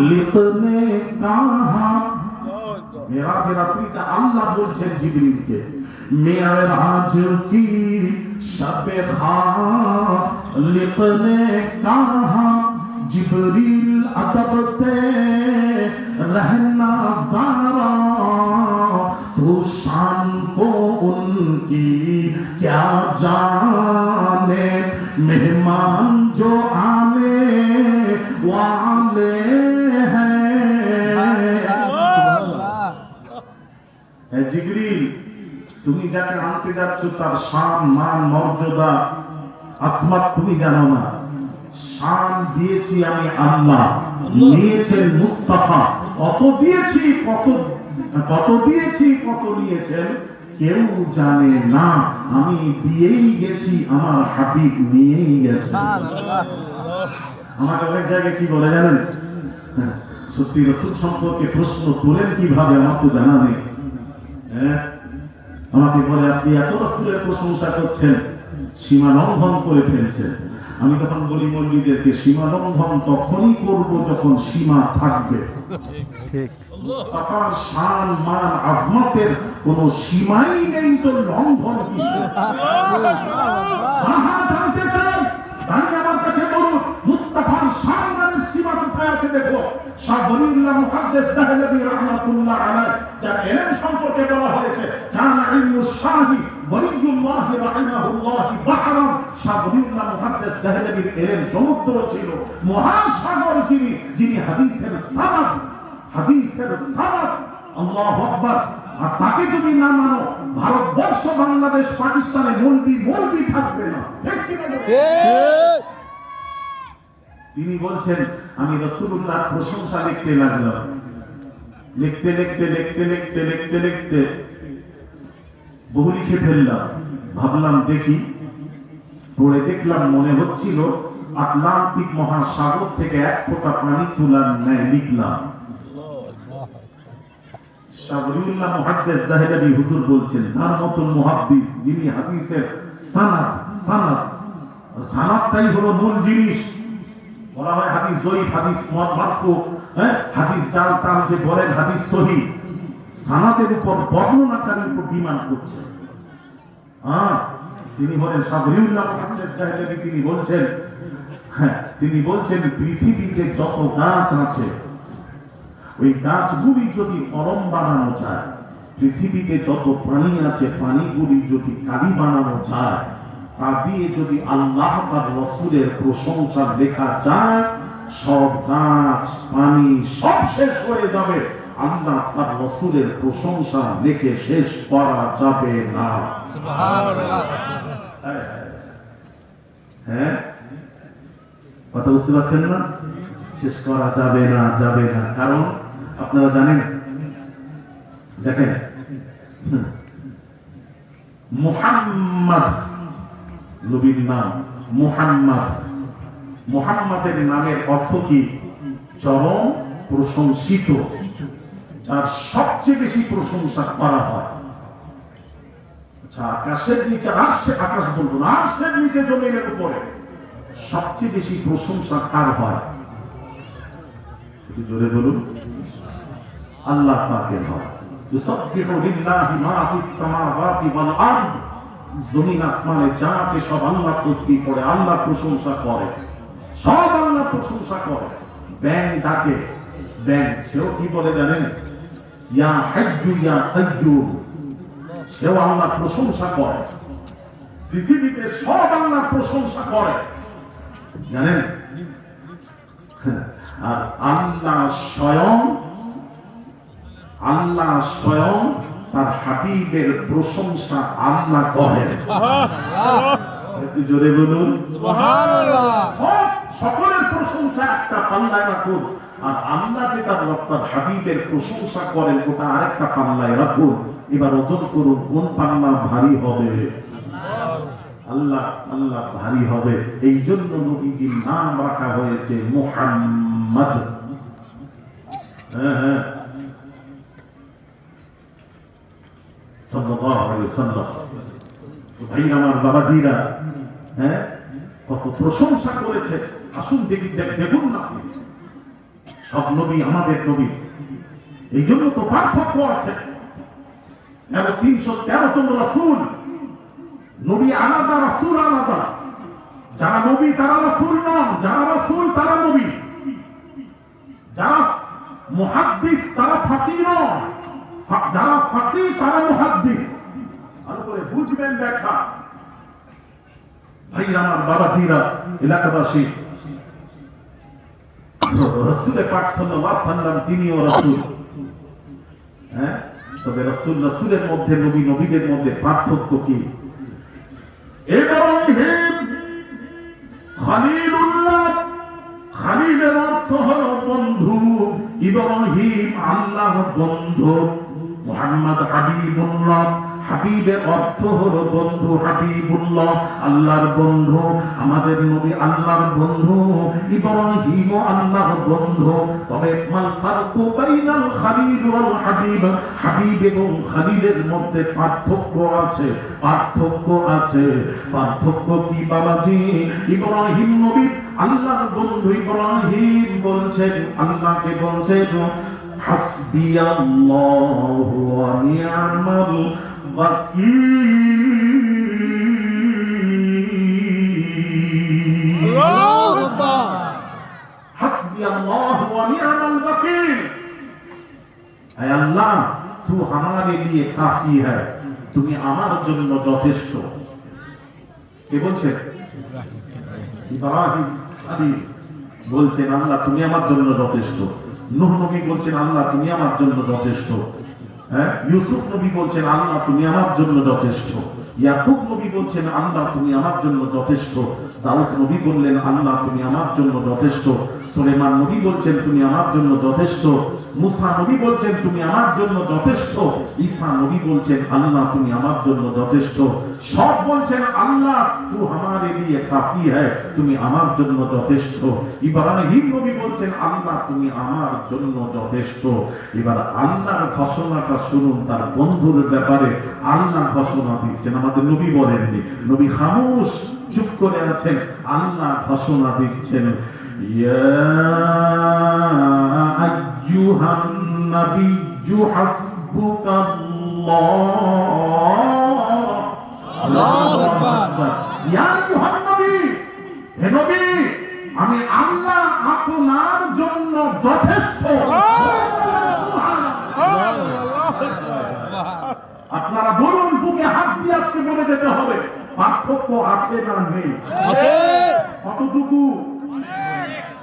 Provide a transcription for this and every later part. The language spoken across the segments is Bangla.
লিখনে কাহা মেরাজের রাত্রিতে আল্লাহ বলছেন জিবরিলকে মেরাজ কি শবে খাক লিখনে কাহা जिब्रील अदब से रहना ज़ारा तो शान को उनकी क्या जाने मेहमान जो आने वाले हैं जिब्रील তুমি যাকে আনতে যাচ্ছ তার শান মান মর্যাদা আজমত তুমি জানো না শান দিয়েছি আমি আল্লাহ নিয়েছেন মুস্তাফা কত দিয়েছি কত দিয়েছি কত নিয়েছেন কেউ জানে না আমি দিয়েই গেছি আমার হাবিব নিয়েই গেছে আমাকে অনেক জায়গায় কি বলে জানেন সত্যি রাসূল সম্পর্কে প্রশ্ন তোলেন কিভাবে আমার তো জানা নেই আমাকে বলে আপনি এত রাসূলের প্রশংসা করছেন সীমা লঙ্ঘন করে ফেলছেন আমি তখন বলি মৌলবীদেরকে সীমা লঙ্ঘন তখনই করব যখন সীমা থাকবে ঠিক তার শান মান আজমতের কোনো সীমাই নেই তো লঙ্ঘন কিসের জানতে চাই আমি আমার কাছে বলুন মুস্তাফার শানের সীমা কোথায় আছে দেখো শাহ ওলিউল্লাহ মুহাদ্দিস দেহলভী রাহমাতুল্লাহ আলাইহি যার ইলম সম্পর্কে বলা হয়েছে কানা ইলমু শাহি ওলিউল্লাহ রাহিমাহুল্লাহ বাহরান শাহ ওলিউল্লাহ মুহাদ্দিস দেহলভীর ইলম সমুদ্র ছিল মহাসাগর যিনি হাদিসের সানাদ আল্লাহু আকবার আর তাকে যদি না মানো ভারতবর্ষ বাংলাদেশ পাকিস্তানে মৌলবি থাকবে না ঠিক কি না তিনি বলছেন আমি রাসূলুল্লাহর প্রশংসা লিখতে লাগলাম লিখতে বহু লিখে ফেললাম ভাবলাম দেখি পড়ে দেখলাম মনে হচ্ছিল আটলান্টিক মহাসাগর থেকে এক ফোঁটা পানি তোলার ন্যায় লিখলাম শাহ ওলিউল্লাহ মুহাদ্দিস দেহলভী হুজুর বলছেন তার মতো মুহাদ্দিস যিনি হাদিসের সানাদটাই হলো মূল জিনিস বলা হয় হাদিস জয়ীফ হাদিস মারফু হাদিস জাল তাল যে বলেন হাদিস সহিহ সানাদের উপর বর্ণনাকারীর উপর ডিমান্ড করছে তিনি বলেন শাহ ওলিউল্লাহ মুহাদ্দিস দেহলভী তিনি বলছেন পৃথিবীতে যত গাছ আছে ওই গাছগুলি যদি কলম বানানো যায় পৃথিবীতে যত পানি আছে পানিগুলি যদি কালি বানানো যায় তা দিয়ে যদি আল্লাহ আর রাসূলের প্রশংসা লেখা যায় সব গাছ পানি সব শেষ হয়ে যাবে আল্লাহ আর রাসূলের প্রশংসা লিখে শেষ করা যাবে না সুবহানাল্লাহ কথা বুঝতে পারছেন না শেষ করা যাবে না কারণ আপনারা জানেন দেখেন মুহাম্মদ নবীর নাম মুহাম্মাদের নামের অর্থ কি চরম প্রশংসিত আর সবচেয়ে বেশি প্রশংসা করা হয় আচ্ছা আকাশের নিচে আকাশ বলবো না আকাশের নিচে জমিনের উপরে সবচেয়ে বেশি প্রশংসা কার হয় একটু জোরে বলুন আল্লাহ পাকের হয় ইউসাব্বিহু লিল্লাহি মা ফিস সামাওয়াতি ওয়াল আরদ জমিন আসমানে যা আছে সব আল্লাহ তাসবিহ করে আল্লাহ প্রশংসা করে সব আল্লাহ প্রশংসা করে ব্যাং ডাকে ব্যাং সেও কি বলে জানেন ইয়া হাজ্জু ইয়া কাইয়্যুম সেও আল্লাহ প্রশংসা করে পৃথিবীতে সব আল্লাহ প্রশংসা করে জানেন আর আল্লাহ স্বয়ং তার হাবিবের প্রশংসা আল্লাহ করেন একটু জোরে বলুন সুবহানাল্লাহ সকলের প্রশংসা একটা পাল্লায় রাখুন আর আল্লাহ যে তার হাবিবের প্রশংসা করেন ওটা আরেকটা পাল্লায় রাখুন এবার ওজন করুন কোন পাল্লা ভারী হবে আল্লাহ ভারী হবে এই জন্য নবীজির নাম রাখা হয়েছে মুহাম্মদ সাল্লাল্লাহু আলাইহি ওয়াসাল্লাম ভাই আমার বাবাজিরা কত প্রশংসা করেছে আসুন দেখুন না সব নবী আমাদের নবী, এই জন্য তো পার্থক্য আছে। 313 জন রাসূল, নবী আলাদা রাসূল আলাদা। যারা নবী তারা রাসূল নন, যারা রাসূল তারা নবী। যারা মুহাদ্দিস তারা ফাকিহ নন, যারা ফাকিহ তারা মুহাদ্দিস। ভালো করে বুঝবেন ব্যাখ্যা। ভাইরা আমার, বাবাজিরা, এলাকাবাসী, রাসূল পাক সাল্লাল্লাহু আলাইহি ওয়াসাল্লাম তিনিও রাসূল। হ্যাঁ, তবে রাসূলের মধ্যে, নবীদের মধ্যে পার্থক্য কি? ইব্রাহিম খলিলুল্লাহ, খলিলের অর্থ হলো বন্ধু। ইব্রাহিম আল্লাহর বন্ধু। মুহাম্মদ হাবিবুল্লাহ, হাবিবের অর্থ হলো বন্ধু। হাবিবুল্লাহ আল্লাহর বন্ধু। আমাদের নবী আল্লাহর বন্ধু, ইব্রাহিম আল্লাহর বন্ধু। তবে মাল ফারকু বাইনাল খলিল ওয়াল হাবিব, হাবিব এবং খলিলের মধ্যে পার্থক্য আছে। পার্থক্য কি বাবাজি? ইব্রাহিম নবী আল্লাহর বন্ধু। ইব্রাহিম বলছেন, আল্লাহকে বলছেন, হাসবিয়াল্লাহু ওয়া নি'মাল ওয়াকিল। আল্লাহু আকবার। হাসবিয়াল্লাহু ওয়া নি'মাল ওয়াকিল। হে আল্লাহ, তু हमारे लिए काफी है, তুমি আমার জন্য যথেষ্ট। কে বলছেন? ইব্রাহিম নবী বলছেন, আল্লাহ তুমি আমার জন্য যথেষ্ট। নূহ নবী বলছেন, আল্লাহ তুমি আমার জন্য যথেষ্ট। হ্যাঁ, ইউসুফ নবী বলছেন, আল্লাহ তুমি আমার জন্য যথেষ্ট। ইয়াকুব নবী বলছেন, আল্লাহ তুমি আমার জন্য যথেষ্ট। দাউদ নবী বললেন, আল্লাহ তুমি আমার জন্য যথেষ্ট। সুলাইমান নবী বলছেন, তুমি আমার জন্য যথেষ্ট। মুসা নবী বলছেন, তুমি আমার জন্য যথেষ্ট। ঈসা নবী বলছেন, আল্লাহ তুমি আমার জন্য যথেষ্ট। সব বলছেন, আল্লাহ তু हमारे लिए काफी है, তুমি আমার জন্য যথেষ্ট। ইব্রাহিম নবী বলছেন, আল্লাহ তুমি আমার জন্য যথেষ্ট। এবার আল্লাহর ঘোষণাটা শুনুন, তার বন্ধুর ব্যাপারে আল্লাহ ঘোষণা দিচ্ছেন। আমাদের নবী বলেননি, নবী খামোশ চুপ করে আছেন, আল্লাহ ঘোষণা দিচ্ছেন। ইয়া আইয়ুহান নাবিয়্যু হাসবুকাল্লাহ। আল্লাহু আকবার। ইয়া আইয়ুহান নবী, হে নবী, আমি আল্লাহ আপনার জন্য যথেষ্ট। আপনারা বলুন, বুকে হাত দিয়ে আজকে বলে যেতে হবে, পার্থক্য আছে না নেই? আছে। কতটুকু?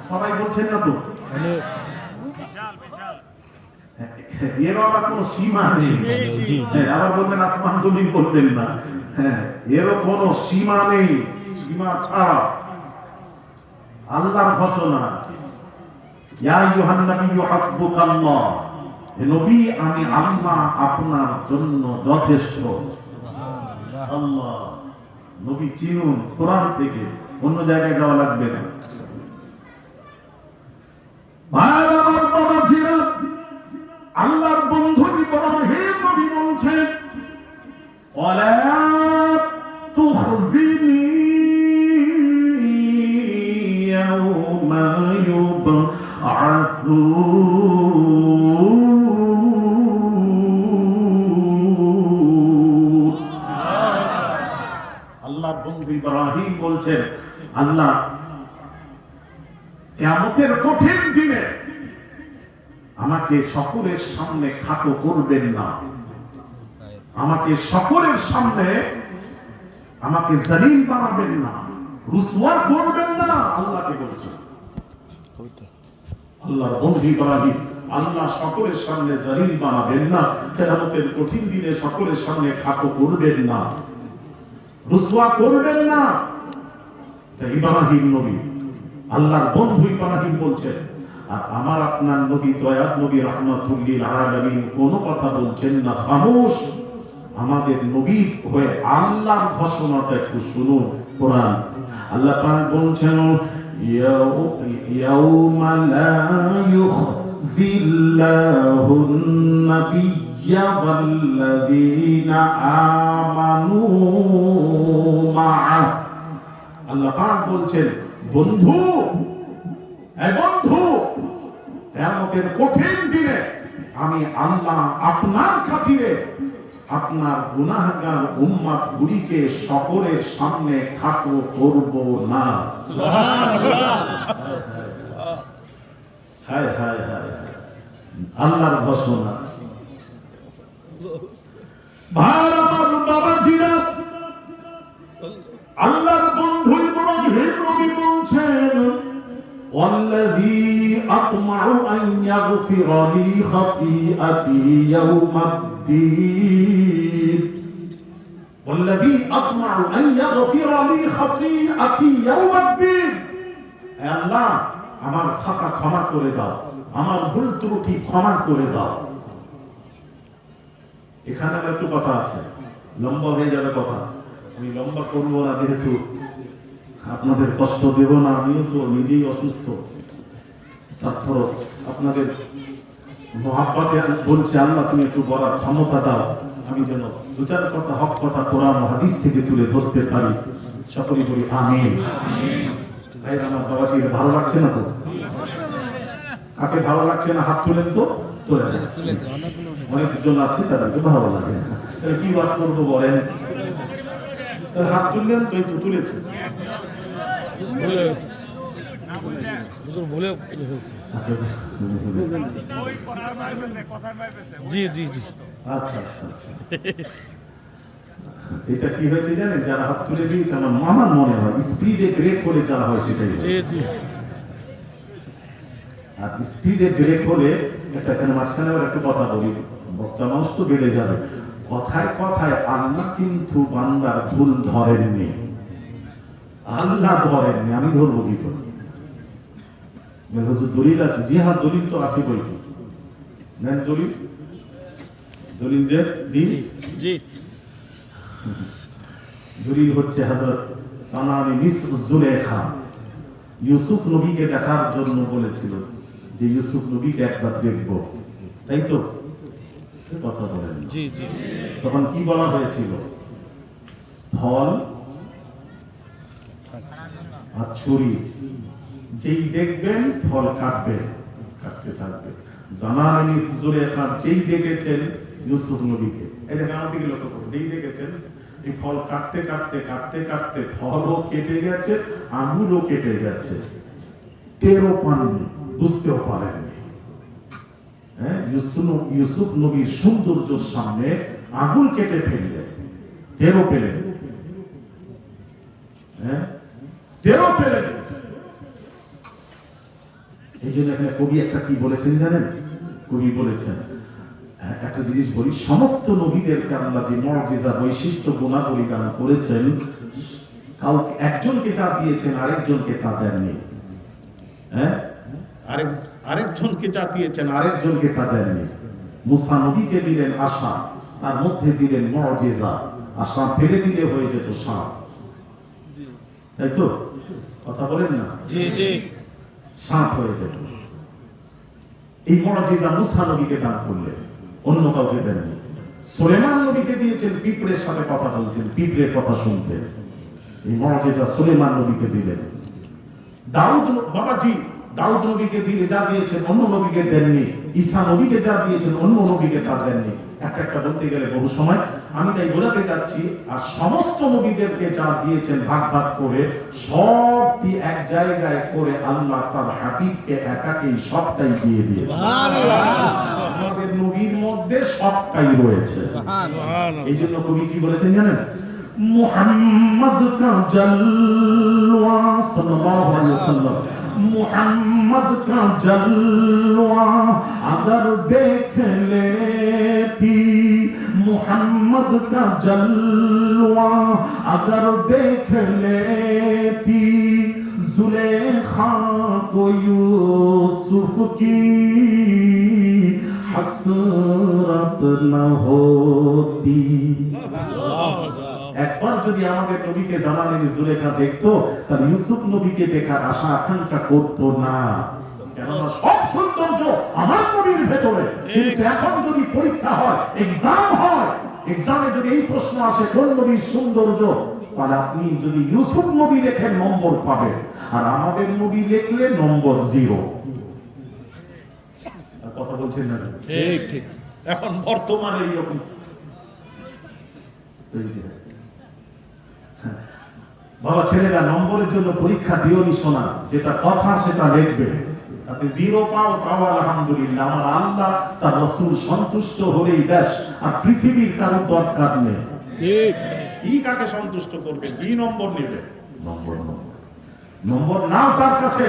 সবাই বলছেন না তো? এর আবার কোনো সীমা নেই। আবার বলবেন আসমান জমিন বলবেন না। হ্যাঁ, এরও কোনো সীমা নেই। সীমা ছাড়া আল্লাহর ঘোষণা, ইয়া আইয়ুহান নাবিয়্যু হাসবুকাল্লাহ, হে নবী আমি আল্লাহ আপনার জন্য যথেষ্ট। আল্লাহ, নবী চিনুন কোরআন থেকে, অন্য জায়গায় যাওয়া লাগবে না। আল্লাহর বন্ধু ইব্রাহিম নবী বলছেন, ওয়ালা তুখজিনি ইয়াওমা ইউবআসুন। আল্লাহর বন্ধু ইব্রাহিম বলছেন, আল্লাহ কিয়ামতের কঠিন দিনে আমাকে সকলের সামনে খাটো করবেন না, আমাকে সকলের সামনে আমাকে জলিল বানাবেন না, রুসওয়া করবেন না। আল্লাহকে বলছেন, আল্লাহর বন্ধু ইব্রাহিম, আল্লাহ সকলের সামনে জলিল বানাবেন না, কিয়ামতের কঠিন দিনে সকলের সামনে খাটো করবেন না, রুসওয়া করবেন না। ইব্রাহিম নবী, আল্লাহর বন্ধু ইব্রাহিম বলছেন। আর আমার আপনার নবী, দয়ার নবী রাহমাতুল লিল আলামিন কোনো কথা বলছেন না, খামোশ। আমাদের নবী হয়ে আল্লাহর ঘোষণাটা একটু শুনুন। কোরআন আল্লাহ পাক বলছেন, ইয়াউমা লা ইউখজিল্লাহুন নাবিয়্যা ওয়াল্লাযীনা আমানু মা'আ। আল্লাহ পাক বলছেন, বন্ধু, এ বন্ধু, কিয়ামতের কঠিন দিনে আমি আল্লাহ আপনার খাতিরে আপনার গুনাহগার উম্মত গুলিকে সকলের সামনে খাটো করব না। সুবহানাল্লাহ। হায় হায় হায়, আল্লাহর ঘোষণা। ভাই আমার বাবাজিরা, আল্লাহর বন্ধু ইব্রাহিম নবী বলছেন, ওয়াল্লাযী আতমাউ আন ইয়াগফিরা লি খাতিআতি ইয়াউমাদ্দিন, ওয়াল্লাযী আতমাউ আন ইয়াগফিরা লি খাতিআতি ইয়াউমাদ্দিন। হে আল্লাহ, আমার খাতা ক্ষমা করে দাও, আমার ভুল ত্রুটি ক্ষমা করে দাও। এখানে আমার একটু কথা আছে, লম্বা হয়ে যাবে কথা, আমি লম্বা করবো না, যেহেতু আপনাদের কষ্ট দেব না, আমিও তো নিজেই অসুস্থ। তারপর আপনাদের মহাব্বতে বলছে, আল্লাহ তুমি একটু বলার ক্ষমতা দাও, আমি যেন দু চার কথা হক কথা কোরআন ও হাদিস থেকে তুলে ধরতে পারি। সকলেই বলি আমিন। ভাই আমার বাবাজি, ভালো লাগছে না তো? কাকে ভালো লাগছে না হাত তুলেন তো, তুলে দেন। অনেকজন আছে তাদেরকে ভালো লাগে। তাহলে কি ওয়াজ করবো বলেন? হাত তুললেন তো, এই তো তুলেছে। জি জি জি, আচ্ছা আচ্ছা আচ্ছা। এটা কি হয়েছে জানেন, যারা হাত তুলে দিয়েছে আমার মনে হয় স্পিডে ব্রেক করে যারা হয় সেটাই। জি জি। আর স্পিডে ব্রেক হলে একটা, এখানে মাঝখানে আবার একটা কথা বলি, বক্তা মানুষ তো বেড়ে যাবে। কথায় কথায় আল্লাহ কিন্তু বান্দার ভুল ধরেননি, আল্লাহ ধরেননি, আমি ধরবো কি করে? দলিল আছে? জি হ্যাঁ, দলিল তো আছে বই কি নেন, দলিল দলিল দিন। জি, দলিল হচ্ছে হযরত সানানি মিসর জুলেখা ইউসুফ নবীকে দেখার জন্য বলেছিল যে ইউসুফ নবীকে একবার দেখব, তাই তো? কথা বলেন। জি জি। তখন কি বলা হয়েছিল? ফল আর ছুরি, যেই দেখবেন ফল কাটবে, কাটতে থাকবে। জানানি জুলেখা যেই দেখেছেন ইউসুফ নবীকে, এই যে আমার দিকে লক্ষ্য করুন, যেই দেখেছেন এই ফল কাটতে কাটতে কাটতে কাটতে ফলও কেটে গেছে, আঙুলও কেটে গেছে, টেরও পাননি, বুঝতেও পারেননি। হ্যাঁ, ইউসুফ নবীর সৌন্দর্যের সামনে আঙুল কেটে ফেললে, টেরও পেলেন, হ্যাঁ টেরও পেলেন। এই জন্য এখানে কবি একটা কি বলেছেন জানেন? কবি বলেছেন, একটা জিনিস বলি, সমস্ত নবীদেরকে আল্লাহ যে মুজিজা বৈশিষ্ট্য গুণাবলী দান করেছেন, কাউকে একজনকে যা দিয়েছেন আরেকজনকে তা দেননি। হ্যাঁ, আরেকজনকে যা দিয়েছেন আরেকজনকে তা দেননি। মুসা নবীকে দিলেন আশা, তার মধ্যে দিলেন মুজিজা। আশা ফেলে দিলে হয়ে যেত সাপ, তাই তো? কথা বলেন না? জি জি। সাপ হয়ে যেত। এই মুজিজা মুসা নবীকে দান করলেন, অন্য কাউকে দেননি। সুলেমান নবীকে দিয়েছেন পিঁপড়ের সাথে কথা বলতেন, পিঁপড়ের কথা শুনতেন, এই মুজিজা সুলেমান নবীকে দিলেন। দাউদ বাবাজি, দাউদ নবীকে দিয়ে যা দিয়েছেন অন্য নবীকে দেননি। ঈসা নবীকে যা দিয়েছেন অন্য নবীকে তা দেননি। একটা একটা বলতে গেলে বহু সময়, আমি তাই বোঝাতে যাচ্ছি। আর সমস্ত নবীদেরকে যা দিয়েছেন ভাগ ভাগ করে, সবটি এক জায়গায় করে আল্লাহ তার হাবিবকে একাকেই সবটাই দিয়ে দিয়েছেন। আমাদের নবীর মধ্যে সবটাই রয়েছে। এই জন্য কবি কি বলেছেন জানেন? মুহাম্মদ কা জলওয়া সাল্লাল্লাহু আলাইহি ওয়াসাল্লাম, मुहम्मद का जलवा अगर देख लेती, मुहम्मद का जलवा अगर देख लेती, जुलेखा को यूसुफ की हसरत न होती। একবার যদি আমাদের নবীকে জানালেন জুলেখা দেখতো, তাহলে ইউসুফ নবীকে দেখার আশা আকাঙ্ক্ষা করতো না। কেননা সব সৌন্দর্য আমার নবীর ভেতরে। কিন্তু এখন যদি পরীক্ষা হয়, এক্সাম হয়, এক্সামে যদি এই প্রশ্ন আসে কোন নবীর সৌন্দর্য, তাহলে আপনি যদি ইউসুফ নবী লেখেন নম্বর পাবেন, আর আমাদের নবী লিখলে নম্বর 0। আর কথা বলছেন না? ঠিক ঠিক। এখন বর্তমানে এইরকম বাবা ছেলেরা নম্বরের জন্য পরীক্ষা দিওনি, শোনা যেটা কথা সেটা লিখবে, তাতে জিরো পাও তাও আলহামদুলিল্লাহ। আমার আল্লাহ তার রাসূল সন্তুষ্ট হলেই ব্যাস, আর পৃথিবীর কারো দরকার নেই। ঠিক। কি কাকে সন্তুষ্ট করবে? কি নম্বর নেবে? নম্বর নাও তার কাছে।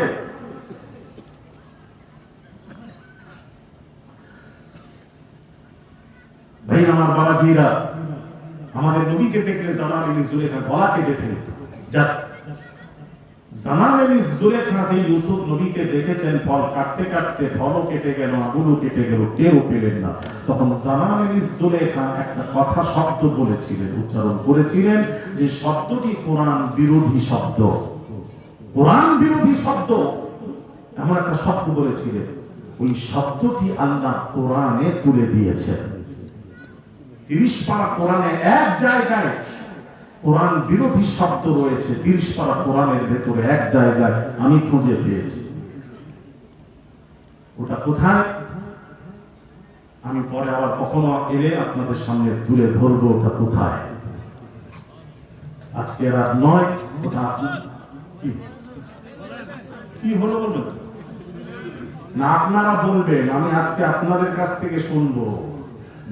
ভাই আমার বাবাজিরা, আমাদের নবীকে দেখলে জামাল ইবনে জুলেখা গলা কেটে ফেলত। জামাল ইবনে জুলেখা যে ইউসুফ নবীকে দেখেছেন ফল কাটতে কাটতে ফলও কেটে গেল, আগুনও কেটে গেল, টেরও পেলেন না, তখন জামাল ইবনে জুলেখা একটা কথা শব্দ বলেছিলেন, উচ্চারণ করেছিলেন, যে শব্দটি কোরআন বিরোধী শব্দ। কোরআন বিরোধী শব্দ এমন একটা শব্দ বলেছিলেন, ওই শব্দটি আল্লাহ কোরআনে তুলে দিয়েছেন। 30 পারা কোরআনে এক জায়গায় কোরআন বিরোধী শব্দ রয়েছে, 30 পারা কোরআনের ভেতরে এক জায়গায় আমি খুঁজে পেয়েছি। ওটা কোথায় আমি পরে আবার কখনো এলে আপনাদের সামনে তুলে ধরবো ওটা কোথায়। আজকে রাত নয়, ওটা কি হলো বলবেন না? আপনারা বলবেন, আমি আজকে আপনাদের কাছ থেকে শুনবো।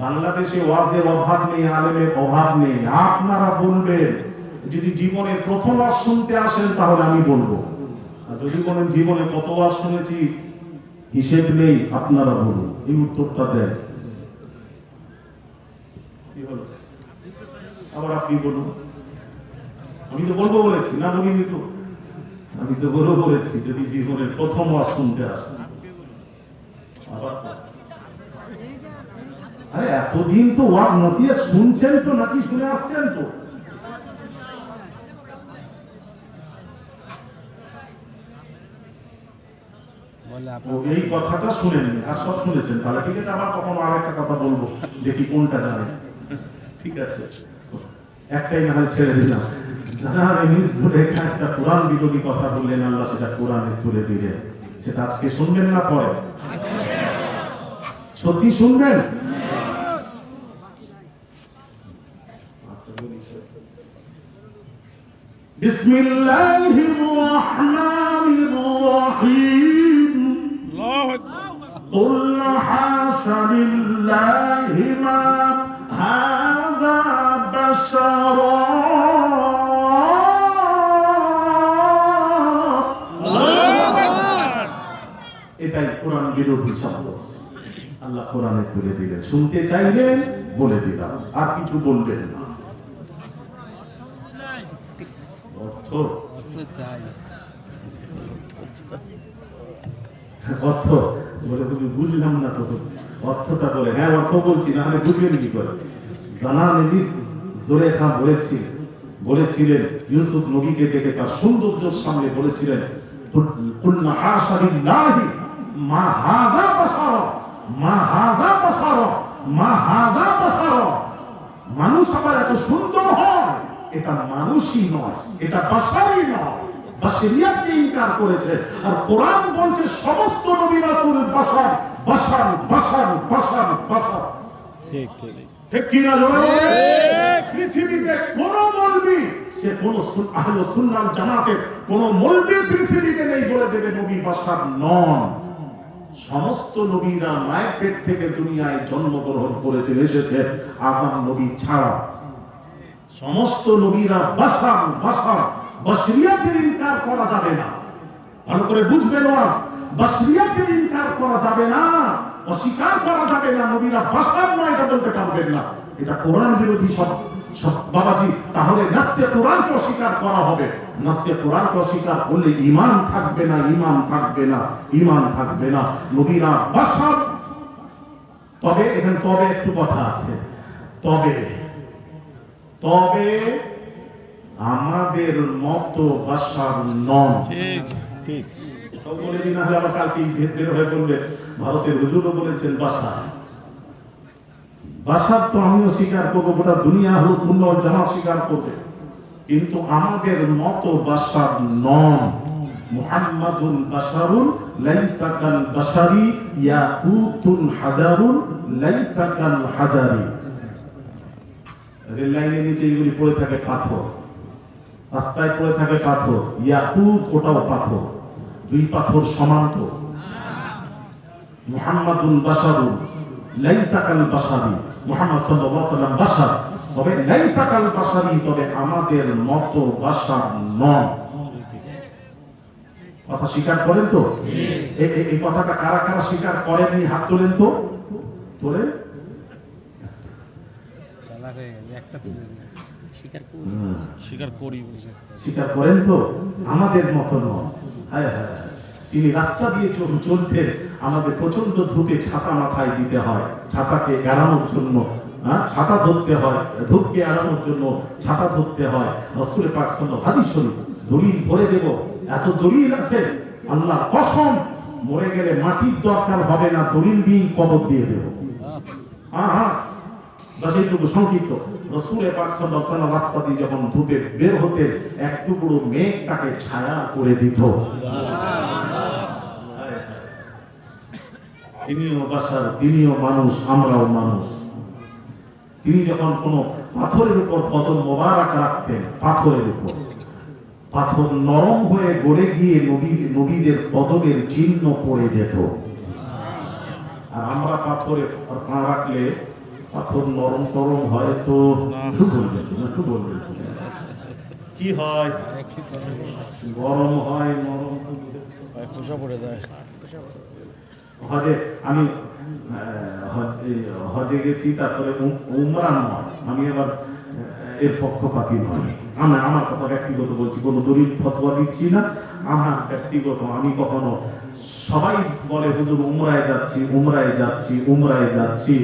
বাংলাদেশে ওয়াজের অভাব নেই, আলেমের অভাব নেই, আপনারা বলবেন। যদি জীবনের প্রথম ওয়াজ শুনতে আসেন তাহলে আমি বলবো, আর যদি বলেন জীবনে কত ওয়াজ শুনেছি হিসেব নেই, আপনারা বলুন, এই উত্তরটা দেন। কি হলো? আবার আপনি বলুন। আমি তো বলবো বলেছি না, বলিনি তো? আমি তো বলেছি যদি জীবনের প্রথম ওয়াজ শুনতে আসেন। আবার আরে এতদিন তো ওয়াজ নসিহত শুনছেন তো, নাকি শুনে আসছেন তো? এই কথাটা শুনেননি আর সব শুনেছেন, তাহলে ঠিক আছে। আবার কখনো আর একটা কথা বলবো, দেখি কোনটা জানেন। ঠিক আছে, একটাই না হয় ছেড়ে দিলাম। একটা কোরআন বিরোধী কথা বললেন, আল্লাহ সেটা কোরআনে তুলে দিলেন। সেটা আজকে শুনবেন না পরে? সত্যি শুনবেন? বিসমিল্লাহির রহমানির রহিম। আল্লাহু আকবার। কুল হাসা লিল্লাহি মা হাযা বাশারা। এটাই কোরআন বিরোধী শব্দ, আল্লাহ কোরআনে তুলে দিলেন। শুনতে চাইলেন বলে দিলাম, আর কিছু বলবেন না। অর্থ অর্থ বলে তুমি বুঝলাম না তো, অর্থটা বলে। হ্যাঁ অর্থ বলছি, না হলে বুঝবেন কি করে? জানান জুলেখা বলেছিলেন ইউসুফ নবীকে দেখে তার সৌন্দর্যের সামনে বলেছিলেন, কুলনা হাশা লিল্লাহি মা হাযা বাশারা, মা হাযা বাশারা, মা হাযা বাশারা। মানুষ আবার এত সুন্দর হয়, এটা মানুষই নয়, এটা বাশারই নয়। বাশারিয়াতকে ইনকার করেছে। আর কোরআন বলছে সমস্ত নবী রাসূল বাশার, বাশার, বাশার, বাশার, বাশার। ঠিক ঠিক ঠিক কি না? পৃথিবীতে কোন মৌলবি, সে কোন আহলে সুন্নাত জামাতের কোন মৌলবি পৃথিবীতে নেই বলে দেবে নবী বাশার নন। সমস্ত নবীরা মায়ের পেট থেকে দুনিয়ায় জন্মগ্রহণ করেছে, এসেছে আদম নবী ছাড়া। সমস্ত নবীরা বাশার, বাশার। বাশরিয়াতের ইনকার করা যাবে না, ভালো করে বুঝবেন। বাশরিয়াতের ইনকার করা যাবে না, অস্বীকার করা যাবে না। নবীরা বাশার নয় এটা বলতে পারবেন না, এটা কোরআন বিরোধী সব বাবাজি। তাহলে নাসে কোরআনকে অস্বীকার করা হবে। নাসে কোরআনকে অস্বীকার করলে ঈমান থাকবে না, ঈমান থাকবে না, ঈমান থাকবে না। নবীরা বাশার। তবে এখানে তবে একটু কথা আছে। তবে তবে আমাদের মতো বাশার নন। ঠিক ঠিক বলে দিন, হলে আবার কালকে বের হয়ে বলবে ভারতের হুজুরও বলেছেন বাশার। বাশার তো আমিও স্বীকার করবো, গোটা দুনিয়া হলো সুন্নাত ওয়াল জামাত স্বীকার করবে, কিন্তু আমাদের মতো বাশার নন। মুহাম্মাদুন বাশারুন লাইসা কাল বাশারি ইয়াকুতুন হাজারুন লাইসা কাল হাজারি। রেল লাইনের নিচে এগুলি পড়ে থাকে পাথর, রাস্তায় পড়ে থাকে পাথর, ইয়াকুত ওটাও পাথর, দুই পাথর সমান তো। মুহাম্মাদুন বাশারুন লাইসা কাল বাশারি, মুহাম্মদ সাল্লাল্লাহু আলাইহি ওয়াসাল্লাম বাশার, তবে লাইসা কাল বাশারি, তবে আমাদের মতো বাশার নন। কথা স্বীকার করেন তো? এই কথাটা কারা কারা স্বীকার করেননি হাত তোলেন তো। তোলে স্বীকার করেন তো? আমাদের মতো নয়। হায় হায়, তিনি রাস্তা দিয়ে চলতেন, আমাদের প্রচন্ড ধূপে ছাতা মাথায় দিতে হয়, ছাতাকে এড়ানোর জন্য ছাতা ধরতে হয়, ধূপকে এড়ানোর জন্য ছাতা ধরতে হয়। রাসূল পাক সাল্লাল্লাহু আলাইহি ওয়াসাল্লাম হাদিস শরীফ, দলিল ভরে দেব, এত দলিল আছে, আল্লাহ কসম মরে গেলে মাটির দরকার হবে না, দলিল দিয়ে কবর দিয়ে দেব। বাস এইটুকু সংক্ষিপ্ত। রাসূল পাক সাল্লাল্লাহু আলাইহি ওয়াসাল্লাম রাস্তা দিয়ে যখন ধূপে বের হতেন, এক টুকরো মেঘ তাকে ছায়া করে দিত। তিনিও বাশার, তিনিও মানুষ, আমরাও মানুষ। তিনি যখন কোনো পাথরের উপর কদম মোবারক রাখতেন, পাথরের উপর, পাথর নরম হয়ে গড়ে গিয়ে নবীদের কদমের চিহ্ন পড়ে যেত। আর আমরা পাথরে পা রাখলে পাথর নরম টরম হয় তো একটু বলবেন কি হয়? গরম হয়, নরম খোসা পড়ে যায়। হজে আমি হজে গেছি, তারপরে উমরা নয়, আমি আবার এর পক্ষপাতী নয়। আমার কথা ব্যক্তিগত বলছি, কোনো দলিল ফতোয়া দিচ্ছি না, আমার ব্যক্তিগত। আমি কখনো, সবাই বলে হুজুর উমরায় যাচ্ছি, উমরায় যাচ্ছি, উমরায় যাচ্ছি,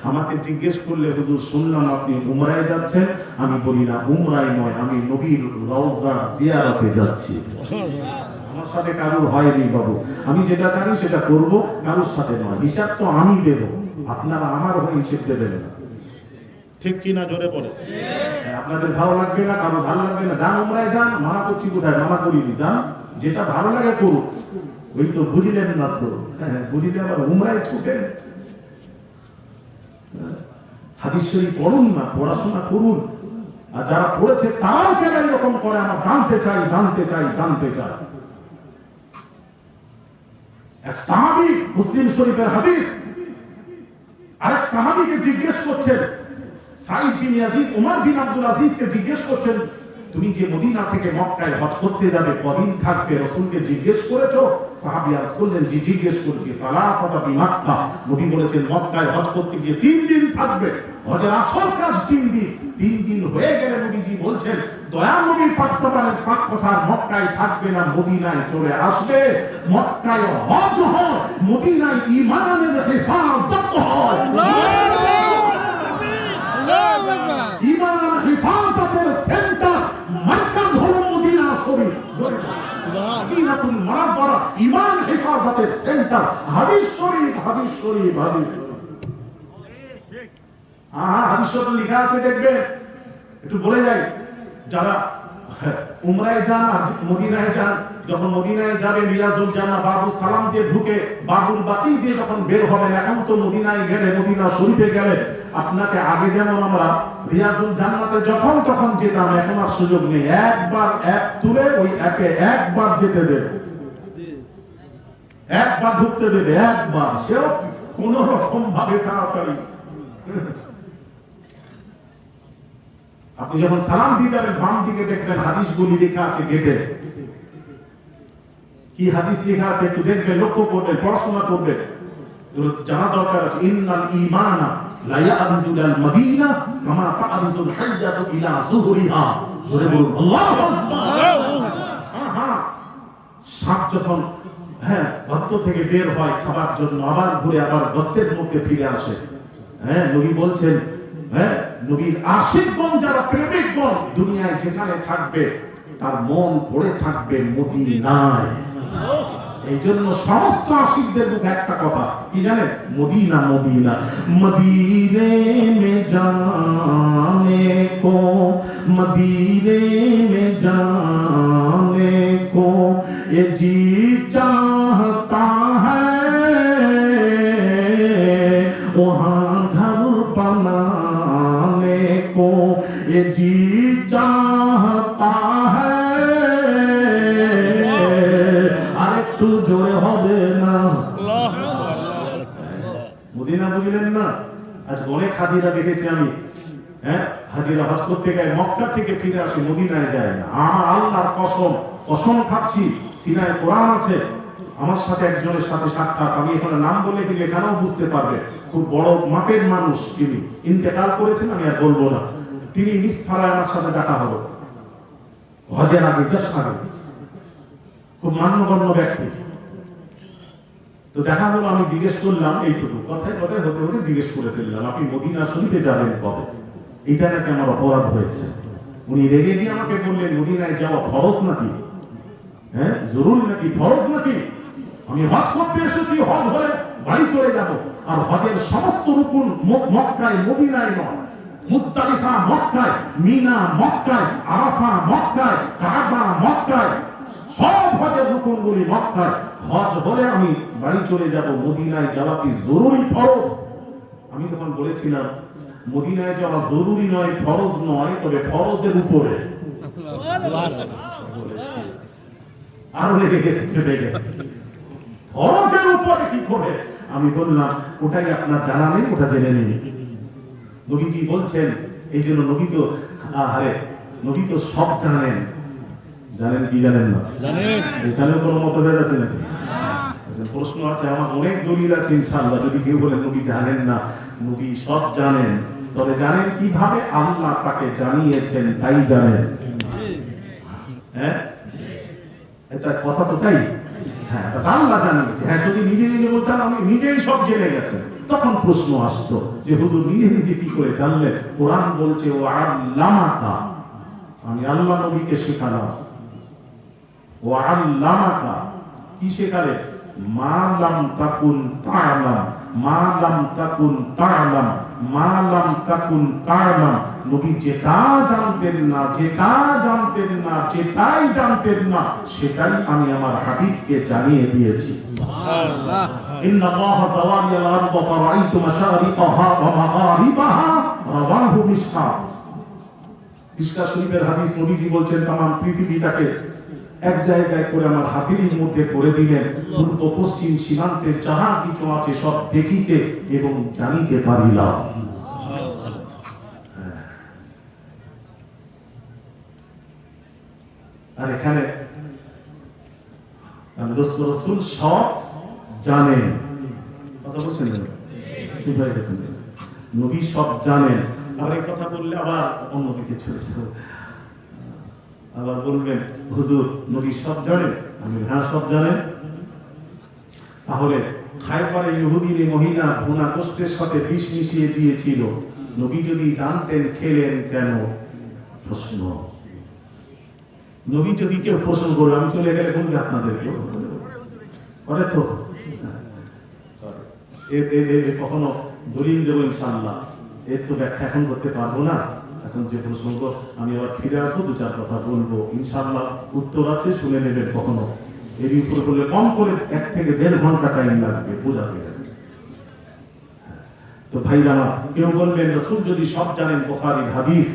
আমাকে জিজ্ঞেস করলে হুজুর শুনলাম আপনি উমরায় যাচ্ছেন, আমি বলি না উমরায় নয়, আমি নবীর রওজা জিয়ারতে যাচ্ছি। আমার সাথে কারোর হয়নি বাবু, আমি যেটা জানি সেটা করব, কারোর সাথে নয়। হিসাব তো আমি দেব, আপনারা আমার হয়ে হিসেব দেবেন না। ঠিক কিনা জোরে বলে? আপনাদের ভালো লাগবে না, কারো ভালো লাগবে না, যান উমরায় যান। মানা করছি কোথায়? মানা করিনি, যান, যেটা ভালো লাগে করুন। ওই তো বুঝলেন না তো, বুঝিলে আবার উমরায় ছুটেন। হাদিস শরীফ পড়ুন না, পড়াশোনা করুন। আর যারা পড়েছে তারাও কেন এরকম করে, আমার জানতে চাই, জানতে চাই, জানতে চাই। এক সাহাবী, মুসলিম শরীফের হাদিস, আরেক সাহাবীকে জিজ্ঞেস করছেন, সাইদ বিন ইয়াজিদ ওমর বিন আব্দুল আজিজকে জিজ্ঞেস করছেন, তুমি যে মদিনা থেকে মক্কায় হজ করতে যাবে, কদিন থাকবে? রাসূলকে জিজ্ঞেস করেছো? সাহাবী আরজ করলেন, জি জিজ্ঞেস করেছি। সালাফাতা বি মক্কা, নবী বলেছেন মক্কায় হজ করতে গিয়ে 3 দিন থাকবে। হজের আসল কাজ 3 দিন। 3 দিন হয়ে গেলে নবীজি বলছেন, দয়া নবী পাক সাল্লাল্লাহু আলাইহি পাক কথা, মক্কায় থাকবে না, মদিনায় চলে আসবে। মক্কায় হজ হয়, মদিনায় ঈমানের হেফাজত হয়। ঈমান হেফাজতের সেন্টার, মার্কাজ হলো মদিনা শরীফ। মদিনাতুল মুনাওয়ারা ঈমান হেফাজতের সেন্টার। হাদিস শরীফ, হাদিস শরীফ, হাদিস শরীফ। হাদিস শরীফে লেখা আছে, দেখবে একটু বলে যাই, যারা উমরায় যান আর মদিনায় যান, যখন মদিনায় যাবে মিরাজুল জান্না বাবুল সালাম দিয়ে ঢুকে বাবুল বাতি দিয়ে যখন বের হবেন, এখন তো মদিনায় গেলে, মদিনা শরীফে গেলে আপনাকে আগে যেমন আমরা রিয়াজুল জান্নাতে যখন তখন যেতাম, এখন আর সুযোগ নেই। একবার অ্যাপ তুলে ওই অ্যাপে একবার যেতে দেবে, একবার ঢুকতে দেবে, একবার, সেও কোন রকম ভাবে তাড়াতাড়ি। আপনি যখন সালাম দিয়ে যাবেন, বাম দিকে দেখবেন হাদিসগুলি লেখা আছে গেটে। কি হাদিস লেখা আছে একটু দেখবেন, লক্ষ্য করবেন, পড়াশোনা করবেন, জানা দরকার আছে। ইন্নাল ঈমানা লা ইয়াবিজু আল মদিনা কামা তা'বিজুল হাইয়াতু ইলা যুহরিহা। জোরে বলুন আল্লাহু আকবার। সাপ যখন গর্ত থেকে বের হয় খাবার জন্য, আবার ঘুরে আবার গর্তের মধ্যে ফিরে আসে। নবী বলছেন, নবীর আশিকগণ, যারা প্রেমিকগণ, দুনিয়ায় যেখানে থাকবে তার মন পড়ে থাকবে মদিনায়। এই জন্য সমস্ত আশিকদের মুখে একটা কথা কি জানেন? Medina, Medina. মদিনে মে জানে কো, মদিনে মে জানে কো ये जी चाहता है वहाँ घर बनाने को, ये जी चाहता है। अरे तू जोड़े হবে না মদিনা বুঝলেন না? আজ অনেক হাজিরা দেখেছি আমি, হ্যাঁ, হাজিরা হজ করতে গিয়ে মক্কা থেকে ফিরে আসে, মদিনায় যায় না। আমার আল্লাহর কসম, কসম খাচ্ছি, সিনায় কোরআন আছে। আমার সাথে একজনের সাথে সাক্ষাৎ, আমি এখানে নাম বলে কি লেখানাও বুঝতে পারবে, খুব বড় মাপের মানুষ, তিনি ইন্তেকাল করেছেন, আমি আর বলবো না। তিনি মিসফারায় আমার সাথে দেখা হলো হজের আগে, জাস্ট আগে, খুব মান্যগণ্য ব্যক্তি। তো দেখা হলো, আমি জিজ্ঞেস করলাম এইটুকু, কথায় কথায় হতে হতে জিজ্ঞেস করে ফেললাম, আপনি মদিনা শরীফে যাবেন কবে? এটা নাকি আমার অপরাধ হয়েছে। উনি রেগে গিয়ে আমাকে বললেন, মদিনায় যাওয়া ফরজ নাকি? হ্যাঁ, জরুরি নাকি, ফরজ নাকি? আমি হজ করতে এসেছি, হজ হলে বাড়ি চলে যাব। আর হজের সমস্ত রুকুন মক্কায়, মদিনায় নয়। মুজদালিফা মক্কায়, মিনা মক্কায়, আরাফা মক্কায়, কাবা মক্কায়, সব হজের রুকুনগুলি মক্কায়। হজ হলে আমি বাড়ি চলে যাব, মদিনায় যাওয়া কি জরুরি, ফরজ? আমি তখন বলেছিলাম, মদিনায় যাওয়া জরুরি নয়, ফরজ নয়, তবে ফরজের উপরে। আরো লেগে গেছে, ফরজের উপরে কি করে? আমি বললাম, ওটাই আপনার জানা নেই, ওটা জেনে নিন। নবীজি বলছেন, এই জন্য নবী তো, আরে নবী তো সব জানেন। জানেন কি জানেন না? জানেন। এখানে কোনো মতভেদ আছে নাকি? প্রশ্ন আছে, আমার অনেক দলিল আছে ইনশাআল্লাহ। যদি কেউ বলেন নবী জানেন না, নবী সব জানেন, তবে জানেন কিভাবে? আল্লাহ তাকে জানিয়েছেন, তাই জানেন। হ্যাঁ, এটা কথা তো তাই। হ্যাঁ, আল্লাহ জানিয়েছে। হ্যাঁ, যদি নিজে নিজে বলতেন আমি নিজেই সব জেনে গেছে, তখন প্রশ্ন আসতো যে হুজুর নিজে নিজে কি করে জানলেন? কোরআন বলছে, ও আল্লামাকা, আমি আল্লাহ নবীকে শেখালাম। ও আল্লামাকা, কি শেখালে? মা লাম তাকুন তা'লাম, মা লাম তাকুন তা'লাম, মা লাম তাকুন তা'লাম। নবী যেটা জানতেন না, যেটা জানতেন না, যেটাই জানতেন না, সেটাই আমি আমার হাবিবকে জানিয়ে দিয়েছি। সুবহানাল্লাহ। ইন্নাল্লাহা যাওয়ালিয়াল আরদ ফারাআইতু মাশারিকাহা ওয়া মাগারিবাহা, রাওয়াহু মিসকাত। মিসকাত শরীফের হাদিস, নবীজি বলছেন, तमाम পৃথিবীটাকে এক জায়গায় করে আমার হাতের মধ্যে করে দিলেন, পূর্ব পশ্চিম সীমান্তের যাহা কিছু আছে সব দেখিতে এবং জানিতে পারিলাম। আর এখানে রাসূল সব জানেন, কথা বলছেন নবী সব জানেন। আর এই কথা বললে আবার অন্যদিকে চলে যাবে, আবার বলবেন হুজুর নবী সব জানেন। আমি হ্যাঁ, সব জানেন। তাহলে খায়বারে ইহুদি মহিলা ভুনা গোশতের সাথে বিষ মিশিয়ে দিয়েছিল, নবী যদি জানতেন, খেলেন কেন? প্রশ্ন। নবী যদি কেউ প্রশ্ন করবে, আমি চলে গেলে বলবে আপনাদেরকে করে তো কখনো দলিল দেবো ইনশাআল্লাহ। এর তো ব্যাখ্যা এখন করতে পারবো না। এখন যে প্রসঙ্গ, আমি আবার ফিরে আসবো, দু চার কথা বলবো ইনশাআল্লাহ। উত্তর আছে, শুনে নেবেন। কখনো এর উপর করলে কম করে 1 থেকে 1.5 ঘন্টা টাইম লাগবে বোঝাতে। তো ভাইরা, কেউ বলবেন রাসূল যদি সব জানেন, বুখারীর হাদিস,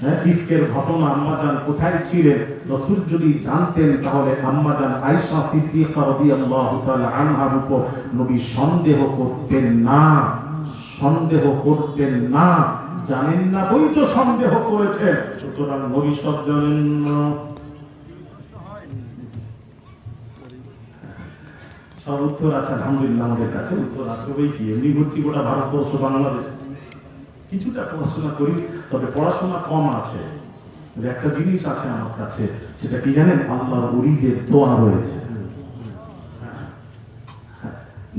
হ্যাঁ, ইফকের ঘটনা, আম্মাজান কোথায় ছিলেন? রাসূল যদি জানতেন, তাহলে আম্মাজান আয়েশা সিদ্দিকা রাদিয়াল্লাহু তাআলা আনহার উপর নবী সন্দেহ করতেন না, সন্দেহ করতেন না। জানেন না বই তো সন্দেহ করেছেন, সুতরাং নবী সব জানেন না। সব উত্তর আছে আলহামদুলিল্লাহ, আমাদের কাছে উত্তর আছে। ওই কি এমনি ঘুরছি গোটা ভারতবর্ষ, বাংলাদেশ, কিছুটা পড়াশোনা করি, তবে পড়াশোনা কম আছে। একটা জিনিস আছে আমার কাছে, সেটা কি জানেন? আল্লাহর ওলিদের দোয়া রয়েছে।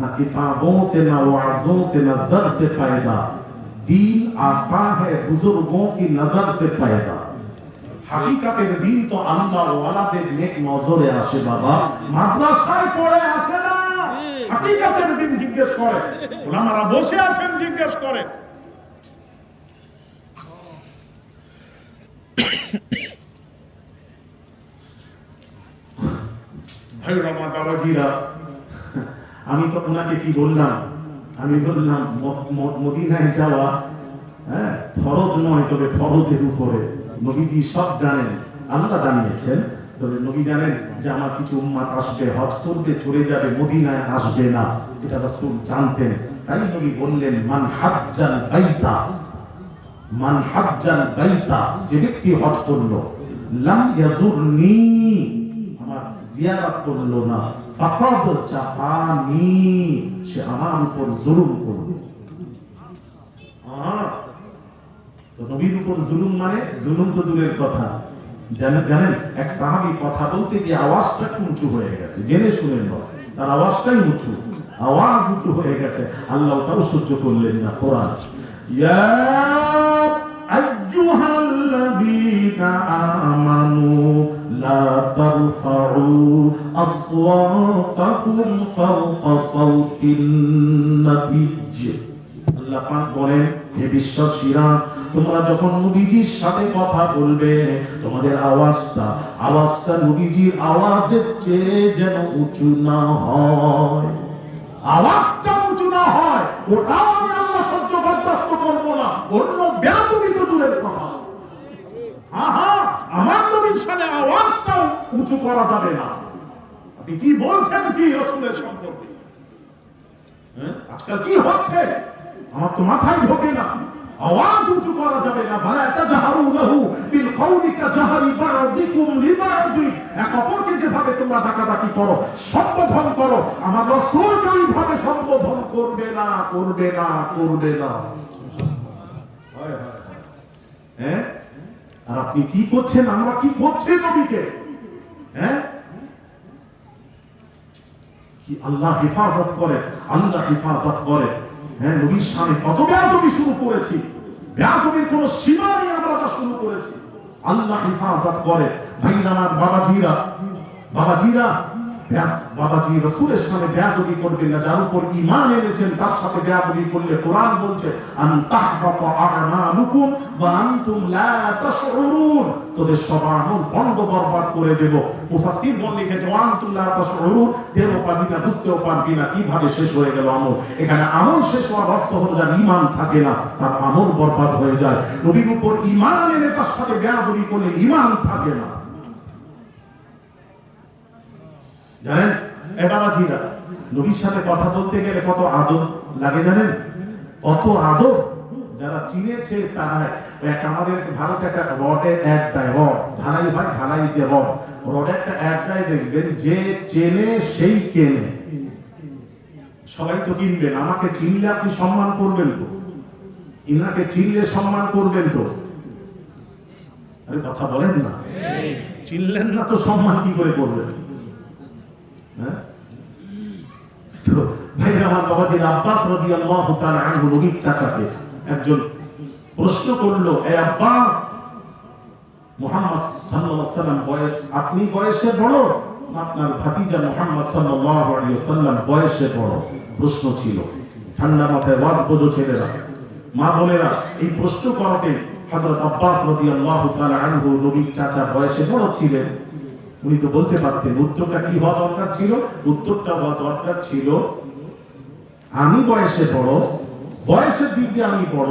না किताबों से ना वाज़ों से ना ज़र से पैदा, दीन आता है बुजुर्गों की नजर से पैदा। হাকিকাতের দিন তো আল্লাহ ওয়ালাদের নেক নজরে আসে বাবা, মাদ্রাসায় পড়ে আসে না। হাকিকাতের দিন জিজ্ঞেস করে, ওলামারা বসে আছেন, জিজ্ঞেস করে। ভাইরা আমার বাবাজিরা, আমি তো ওনাকে কি বললাম, আমি বললাম মদিনায় যাওয়া ফরজ নয়, তবে ফরজের উপরে। নবীজি সব জানেন, আল্লাহ জানিয়েছেন, তবে নবী জানেন যে আমার কিছু উম্মাত আসবে, হজ করবে, চলে যাবে, মদিনায় আসবে না, এটা রাসূল জানতেন। তাই নবী বললেন মান হাজ্জাল বাইতা, মান হাজ্জাল বাইতা, যে ব্যক্তি হজ করলো, লাম ইয়াজুরনি, আমার জিয়ারত করলো না, ফাকাদ জাফানি, সে আমার উপর জুলুম করলো। তো নবীর উপর জুলুম মানে, জুলুম তো দূরের কথা, জানেন এক সাহাবী কথা বলতে গিয়ে আওয়াজটা উঁচু হয়ে গেছে, জেনে শুনেন না, তার আওয়াজটাই উঁচু, আওয়াজ উঁচু হয়ে গেছে, আল্লাহ তাও সহ্য করলেন না। কোরআন, ইয়া আইয়ুহাল্লাযীনা আমানু লা তারফাউ আসওয়াতাকুম ফাওকা সাওতিন নাবিয়্য, আল্লাহ পাক বলেন, হে বিশ্বাসীরা, তোমরা যখন নবীজির সাথে কথা বলবে, তোমাদের আওয়াজটা নবীজির আওয়াজের চেয়ে যেন উঁচু না হয়, আওয়াজটা উঁচু না হয়, ওটাও আমি আল্লাহ সহ্য বরদাস্ত করব না। অন্য বেয়াদবি তো দূরের কথা, আমার নবীর সাথে আওয়াজটাও উঁচু করা যাবে না। আপনি কি বলছেন কি রাসূলের সম্পর্কে? আজকাল কি হচ্ছে আমার তো মাথায় ঢোকে না। আওয়াজ উঁচু করা যাবে না, ভালা তাজহারু লাহু বিল কওলি কাজহারি বা'দিকুম লিবা'দি, এক অপরকে যেভাবে তোমরা ডাকাডাকি করো, সম্বোধন করো, আমার রাসূলকে ওইভাবে সম্বোধন করবে না, করবে না, করবে না। হ্যাঁ, আর আপনি কি করছেন, আমরা কি করছি নবীকে? কি আল্লাহ হেফাজত করে, আল্লাহ হেফাজত করে। হ্যাঁ, নবীর সামনে কত বেয়াদবি শুরু করেছি, বেয়াদবির কোন সীমা নেই, আমরা যা শুরু করেছি। আল্লাহ হেফাজত করে। ভাইরা আমার বাবাজিরা, বাবাজি রাসূলের সামনে বেয়াদবি করবেন না, যার উপর ঈমান এনেছেন তার সাথে বেয়াদবি করলে কোরআন বলছে আন তাহবাতা আমালুকুম ওয়া আনতুম লা তাশউরুন, তোদের সব আমল বন্ধ বরবাদ করে দেব। মুফাসসির লিখেছে ওয়া আনতুম লা তাশউরুন, টেরও পাবি না, বুঝতেও পারবি না কিভাবে শেষ হয়ে গেল আমল। এখানে আমল শেষ হওয়ার অর্থ হলো যার ঈমান থাকে না তার আমল বরবাদ হয়ে যায়। নবীর উপর ঈমান এনে তার সাথে বেয়াদবি করলে ঈমান থাকে না। জানেন বাবাজিরা, নবীর সাথে কথা বলতে গেলে কত আদব লাগে জানেন, কত আদব। যারা চিনেছে তারা, আমাদের ভারতে একটা রডের অ্যাড দেয়, রড ঢালাই হয়, ঢালাই যে রড একটা অ্যাড দেয়, দেখবেন যে চেনে সেই কেনে। সবাই তো কিনবেন, আমাকে চিনলে আপনি সম্মান করবেন তো, ইনাকে চিনলে সম্মান করবেন তো? আরে কথা বলেন না, চিনলেন না তো সম্মান কি করে করবেন? ভাইরা আমার বাবাজির, আব্বাস রাদিয়াল্লাহু তাআলা আনহু নবীর চাচাকে একজন প্রশ্ন করলো, এ আব্বাস, মুহাম্মদ সাল্লাল্লাহু আলাইহি ওয়াসাল্লাম বয়স, আপনি বয়সে বড়, আপনার ভাতিজা মুহাম্মদ সাল্লাল্লাহু আলাইহি ওয়াসাল্লাম বয়সে বড়? প্রশ্ন ছিল। ঠান্ডা মাথায় ওয়াজ বোঝো ছেলেরা, মা বোনেরা, এই প্রশ্ন করাতে হযরত আব্বাস রাদিয়াল্লাহু তাআলা আনহু নবীর চাচা বয়সে বড় ছিলেন। উনি তো বলতে পারতেন, উত্তরটা কি হওয়া দরকার ছিল? উত্তরটা হওয়া দরকার ছিল, আমি বয়সে বড়, বয়সের দিক দিয়ে আমি বড়,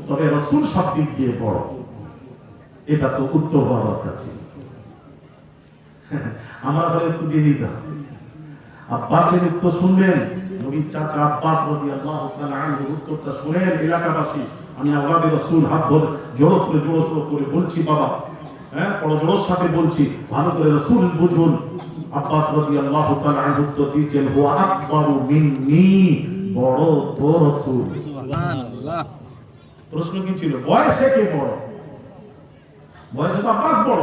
তবে রাসূল সব দিক দিয়ে বড়। এটা তো উত্তর হওয়া দরকার ছিল। আমার বলে একটু দিয়ে দিতাম। আব্বাসের উত্তর শুনবেন, নবীর চাচা আব্বাস রাদিয়াল্লাহু তাআলা আনহু উত্তরটা শুনেন। এলাকাবাসী, আমি আওলাদে রাসূল হাত ধরে জোর করে বলছি, বাবা, হ্যাঁ, বড় জোরের সাথে বলছি, ভালো করে রাসূল বুঝুন। আব্বাস রাদিয়াল্লাহু তাআলা আনহু উত্তর দিয়েছেন, হুয়া আকবারু মিন্নি, বড় তো রাসূল। সুবহানাল্লাহ। প্রশ্ন কি ছিল? বয়সে কে বড়? বয়সে তো আব্বাস বড়,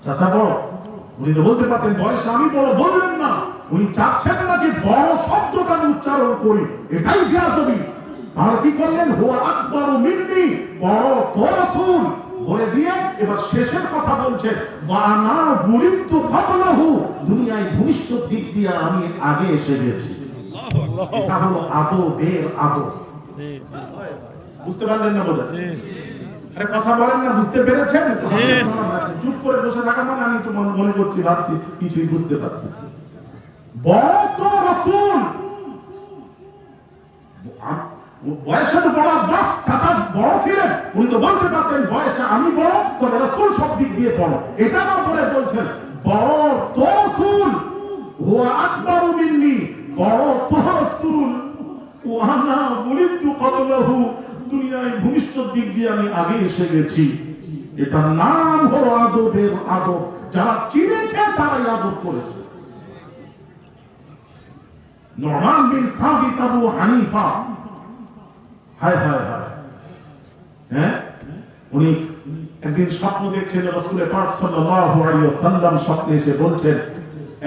চাচা বড়। উনি তো বলতে পারতেন বয়সে আমি বড়, বললেন না। উনি চাচ্ছেন না যে বড় শব্দটা উচ্চারণ করি, এটাই বেয়াদবি। তাহলে কি করলেন? হুয়া আকবারু মিন্নি, বড় তো রাসূল বলে দিয়ে এবার শেষের কথা বলছে, ওয়ানা বুলিতু ক্বাবলাহু, দুনিয়ায় ভবিষ্যৎ দিক দিয়ে আমি আগে এসে গেছি। এটা হলো আদবের আদব। বুঝতে পারলেন না? বোঝা? আরে কথা বলেন না, বুঝতে পেরেছেন? চুপ করে বসে থাকা মানে আমি তো মনে করছি, ভাবছি কিছুই বুঝতে পারছি। বড় তো রাসূল, বয়সে তো বড়, আব্বাস চাচা বড় ছিলেন, উনি তো বলতে পারতেন বয়সে আমি বড়, তবে রাসূল সব দিক দিয়ে বড়। এটা না বলে বলছেন বড় তো রাসূল, হুয়া আকবারু মিন্নি, বড় তো রাসূল, ওয়া আনা ওয়ালিদতু ক্বাবলাহু, দুনিয়ায় ভবিষ্যৎ দিক দিয়ে আমি আগে এসে গেছি। এটার নাম হলো আদবের আদব। যারা চিনেছে তারাই আদব করেছে। নুমান বিন সাবিত আবু হানিফা, হায় হায় হায়, হ্যাঁ, উনি একদিন স্বপ্ন দেখছেন, রাসূলের পাক সাল্লাল্লাহু আলাইহি ওয়াসাল্লাম স্বপ্নে এসে বলছেন,